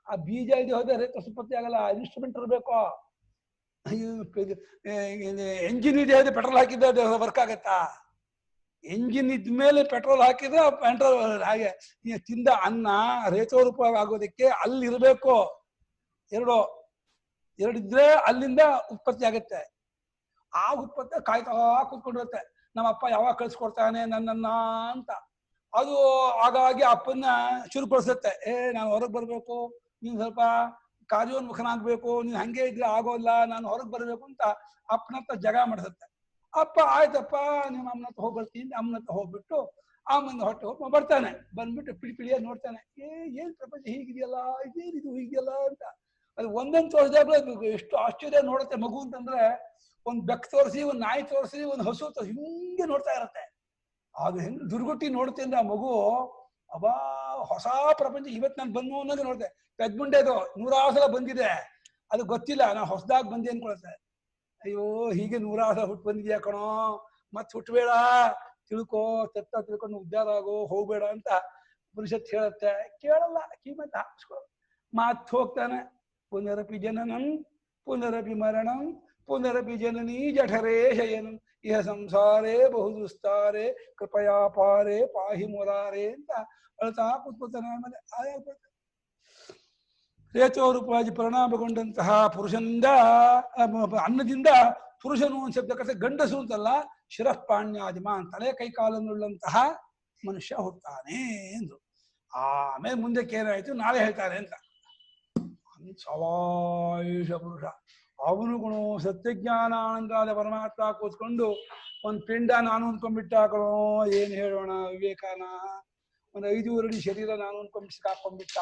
ಆ ಬೀಜ ಇಲ್ಲದೆ ಹೋದ್ರೆ ರೇತಸ್ ಉತ್ಪತ್ತಿ ಆಗಲ್ಲ. ಇನ್ಸ್ಟ್ರೂಮೆಂಟ್ ಇರ್ಬೇಕು. ಎಂಜಿನ್ ಇದೆ ಹೋದ್ರೆ ಪೆಟ್ರೋಲ್ ಹಾಕಿದ್ರೆ ವರ್ಕ್ ಆಗತ್ತಾ? ಎಂಜಿನ್ ಇದ್ಮೇಲೆ ಪೆಟ್ರೋಲ್ ಹಾಕಿದ್ರೆ ಪೆಟ್ರೋಲ್. ಹಾಗೆ ತಿಂದ ಅನ್ನ ರೇತೋರೂಪ ಆಗೋದಕ್ಕೆ ಅಲ್ಲಿರ್ಬೇಕು. ಎರಡಿದ್ರೆ ಅಲ್ಲಿಂದ ಉತ್ಪತ್ತಿ ಆಗತ್ತೆ. ಆ ಉತ್ಪತ್ತಿ ಕಾಯ್ತಾ ಕೂತ್ಕೊಂಡಿರುತ್ತೆ. ನಮ್ಮಪ್ಪ ಯಾವಾಗ ಕಳ್ಸಿಕೊಡ್ತಾನೆ ನನ್ನನ್ನ ಅಂತ. ಅದು ಹಾಗಾಗಿ ಅಪ್ಪನ್ನ ಚುರುಗೊಳಿಸುತ್ತೆ. ನಾನು ಹೊರಗೆ ಬರ್ಬೇಕು, ನೀನು ಸ್ವಲ್ಪ ಕಾರ್ಯೋನ್ಮುಖನಾಗ್ಬೇಕು, ನೀನು ಹಂಗೆ ಇದ್ರೆ ಆಗೋಲ್ಲ, ನಾನು ಹೊರಗೆ ಬರ್ಬೇಕು ಅಂತ ಅಪ್ಪನತ್ತ ಜಗ ಮಾಡಿಸುತ್ತೆ. ಅಪ್ಪ ಆಯ್ತಪ್ಪ ನಿಮ್ಮ ಅಮ್ಮನ ಹತ್ರ ಹೋಗ್ಬರ್ತೀನಿ. ಅಮ್ಮನ ಹತ್ರ ಹೋಗ್ಬಿಟ್ಟು ಅಮ್ಮನ ಹೊಟ್ಟೆ ಹೋಗಿ ಬರ್ತಾನೆ. ಬಂದ್ಬಿಟ್ಟು ಪಿಳಿಪಿಳಿಯ ನೋಡ್ತಾನೆ. ಏನ್ ಪ್ರಪಂಚ ಹೀಗಿದೆಯಲ್ಲ, ಇದೇನಿದು ಹೀಗಿದೆಯಲ್ಲ ಅಂತ. ಅದು ಒಂದೊಂದು ತೋರಿಸಿದಾಗ್ಲೂ ಎಷ್ಟು ಆಶ್ಚರ್ಯ ನೋಡುತ್ತೆ ಮಗು ಅಂತಂದ್ರೆ. ಒಂದ್ ಬೆಕ್ಕು ತೋರಿಸಿ, ಒಂದ್ ನಾಯಿ ತೋರಿಸಿ, ಒಂದ್ ಹಸು ತೋರಿಸಿ ಹಿಂಗೆ ನೋಡ್ತಾ ಇರತ್ತೆ. ಅದು ಹೆಂಗ್ ದುರ್ಗುಟ್ಟಿ ನೋಡುತ್ತೆ ಅಂದ್ರೆ ಆ ಮಗು, ಅಬಾ ಹೊಸ ಪ್ರಪಂಚ ಇವತ್ತು ನಾನು ಬಂದು ಅನ್ನೋದು ನೋಡ್ತೆ. ಪೆದ್ಮುಂಡೆದು 100 ಸಲ ಬಂದಿದೆ, ಅದು ಗೊತ್ತಿಲ್ಲ, ನಾನು ಹೊಸದಾಗಿ ಬಂದೆ ಅನ್ಕೊಳತ್ತೆ. ಅಯ್ಯೋ ಹೀಗೆ 100 ಸಲ ಹುಟ್ಟು ಬಂದಿದ್ಯಾ ಕಣೋ, ಮತ್ ಹುಟ್ಟಬೇಡ, ತಿಳ್ಕೊಂಡು ಉದ್ಧಾರ ಆಗೋ, ಹೋಗ್ಬೇಡ ಅಂತ ಪುರುಷತ್ ಹೇಳುತ್ತೆ. ಕೇಳಲ್ಲ, ಕಿಮ್ಮತ್ ಹಾಕಿಸ್ಕೊಳ್ಳ. ಮಾತ್ ಹೋಗ್ತಾನೆ. ಪುನರಪಿ ಜನನಂ ಪುನರಪಿ ಮರಣಂ ಪುನರಪಿ ಜನನೀ ಜಠರೇ ಶಯನಂ ಇಹ ಸಂಸಾರೇ ಬಹುದುಸ್ತಾರೆ ಕೃಪಯಾ ಪಾರೆ ಪಾಹಿ ಮುರಾರೆ ಅಂತ ಅಳ್ತಾ ಕೂತ್ಕೊಳ್ತಾನೆ. ಆಮೇಲೆ ರೇಚೋ ರೂಪವಾಗಿ ಪರಿಣಾಮಗೊಂಡಂತಹ ಪುರುಷನಿಂದ ಅನ್ನದಿಂದ ಪುರುಷನು ಒಂದು ಶಬ್ದ ಕಥೆ ಗಂಡಸು ಅಂತಲ್ಲ, ಶಿರಃಪಾಣ್ಯಾದಿಮಾನ್ ತಲೆ ಕೈಕಾಲನ್ನುಳ್ಳಂತಹ ಮನುಷ್ಯ ಹುಡ್ತಾನೆ ಎಂದು. ಆಮೇಲೆ ಮುಂದಕ್ಕೆ ಏನಾಯ್ತು ನಾಳೆ ಹೇಳ್ತಾರೆ ಅಂತ. ಸವಾಯುಷ ಪುರುಷ ಅವನು ಗುಣ ಸತ್ಯಜ್ಞಾನಾನಂದರಾದ ಪರಮಾತ್ಮ ಕೂತ್ಕೊಂಡು ಒಂದ್ ಪಿಂಡ ನಾನು ಅಂದ್ಕೊಂಡ್ಬಿಟ್ಟ ಕಣೋ, ಏನ್ ಹೇಳೋಣ ವಿವೇಕಾನ, ಒಂದ್ 5 ಅಡಿ ಶರೀರ ನಾನು ಅಂದ್ಕೊಂಡ್ಬಿಟ್ಟು ಸಿಕ್ಕಾಕೊಂಡ್ಬಿಟ್ಟ.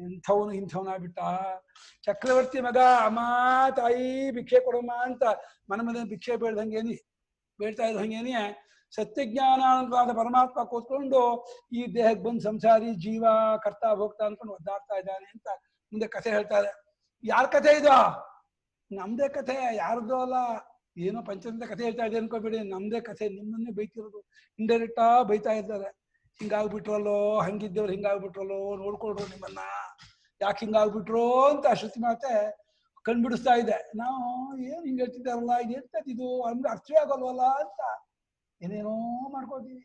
ಎಂಥವನು ಇಂಥವನಾಗ್ಬಿಟ್ಟ. ಚಕ್ರವರ್ತಿ ಮಗ ಅಮ್ಮ ತಾಯಿ ಭಿಕ್ಷೆ ಕೊಡಮ್ಮ ಅಂತ ಮನೆ ಭಿಕ್ಷೆ ಬೇಡ್ತಾ ಇದ್ದಂಗೇನಿ ಸತ್ಯಜ್ಞಾನಾನಂದರಾದ ಪರಮಾತ್ಮ ಕೂತ್ಕೊಂಡು ಈ ದೇಹಕ್ಕೆ ಬಂದು ಸಂಸಾರಿ ಜೀವ ಕರ್ತಾ ಹೋಗ್ತಾ ಅನ್ಕೊಂಡು ಒದ್ದಾಡ್ತಾ ಇದ್ದಾನೆ ಅಂತ ಮುಂದೆ ಕಥೆ ಹೇಳ್ತಾರೆ. ಯಾರ ಕಥೆ ಇದು? ನಮ್ದೇ ಕಥೆ, ಯಾರ್ದು ಅಲ್ಲ. ಏನೋ ಪಂಚದಂತ ಕಥೆ ಹೇಳ್ತಾ ಇದೆ ಅನ್ಕೋಬೇಡಿ, ನಮ್ದೇ ಕಥೆ. ನಿಮ್ಮನ್ನೇ ಬೈತಿರೋದು, ಇಂಡೈರೆಕ್ಟಾ ಬೈತಾ ಇದ್ದಾರೆ. ಹಿಂಗಾಗ್ಬಿಟ್ರಲ್ಲೋ, ಹಂಗಿದ್ದೇವ್ರು ಹಿಂಗಾಗ್ಬಿಟ್ರಲ್ಲೋ, ನೋಡ್ಕೊಳ್ರು ನಿಮ್ಮನ್ನ, ಯಾಕೆ ಹಿಂಗಾಗ್ಬಿಟ್ರೋ ಅಂತ ಶ್ರುತಿ ಮಾತೆ ಕಣ್ಬಿಡಿಸ್ತಾ ಇದೆ. ನಾವು ಏನ್ ಹಿಂಗ್ ಹೇಳ್ತಿದ್ದಾರಲ್ಲ, ಇದು ಎಂತದ್ದು, ನಮ್ಗೆ ಅರ್ಥವೇ ಆಗೋಲ್ವಲ್ಲ ಅಂತ ಏನೇನೋ ಮಾಡ್ಕೋತೀವಿ.